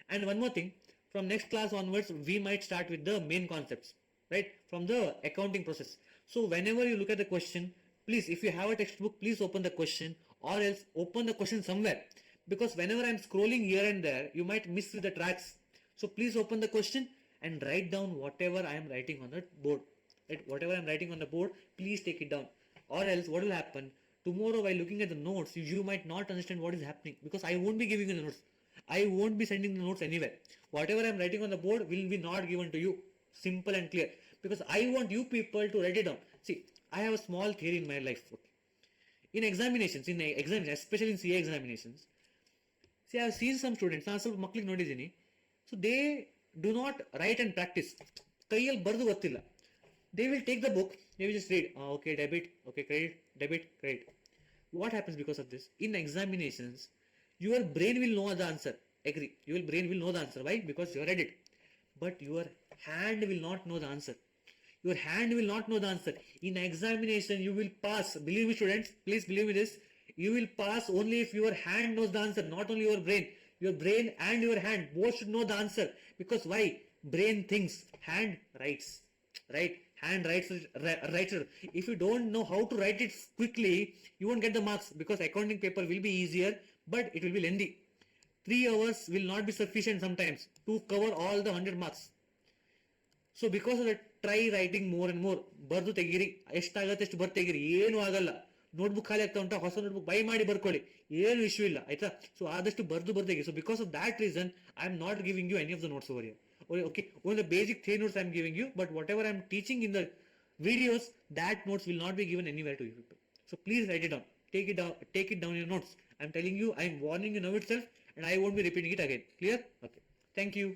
and one more thing, from next class onwards, we might start with the main concepts, right, from the accounting process. So whenever you look at the question, please, if you have a textbook, please open the question, or else open the question somewhere. because whenever I'm scrolling here and there, you might miss the tracks. So please open the question and write down whatever I am writing on the board. Right? Whatever I'm writing on the board, please take it down. Or else what will happen? Tomorrow while looking at the notes, you might not understand what is happening because I won't be giving you the notes. I won't be sending the notes anywhere. Whatever I'm writing on the board will be not given to you. Simple and clear. Because I want you people to write it down. See, I have a small theory in my life. Okay. In examinations, especially in CA examinations, see, I have seen some students, ನಾನು ಸ್ವಲ್ಪ ಮಕ್ಕಳಿಗೆ ನೋಡಿದ್ದೀನಿ, so they do not write and practice. ಕೈಯಲ್ಲಿ ಬರೆದು ಗೊತ್ತಿಲ್ಲ. They will take the book, they will just read, okay, debit, okay, credit, debit, credit. What happens because of this? In examinations, your brain will know the answer. Agree. Your brain will know the answer. Why? Because you read it. But your hand will not know the answer. Your hand will not know the answer. In examination, you will pass. Believe me, students, please believe me this. You will pass only if your hand knows the answer, not only your brain. Your brain and your hand both should know the answer. Because why? Brain thinks, hand writes. Right? Hand writes it. If you don't know how to write it quickly, you won't get the marks because accounting paper will be easier, but it will be lengthy. 3 hours will not be sufficient sometimes to cover all the 100 marks. So because of that, try writing more and more. ಬರ್ದು ತೆಗೀರಿ, ಎಷ್ಟಾಗತ್ತೆ ಅಷ್ಟು ಬರ್ದು ತೆಗೀರಿ, ಏನು ಆಗಲ್ಲ. Notebook ಖಾಲಿ ಆಗ್ತಾ ಉಂಟಾ, ಹೊಸ ನೋಟ್ಬುಕ್ ಬೈ ಮಾಡಿ ಬರ್ಕೊಳ್ಳಿ, ಏನು ಇಶ್ಯೂ ಇಲ್ಲ, ಆಯ್ತಾ. ಸೊ ಆದಷ್ಟು ಬರ್ದು ತೆಗೀರಿ. So because of that reason I am not giving you any of the notes over here. Okay, only the basic 3 notes I am giving you, but whatever I am teaching in the videos, that notes will not be given anywhere to you people. So please write it down. Take it down your notes. I am telling you, I am warning you now itself, and I won't be repeating it again. Clear? Okay. Thank you.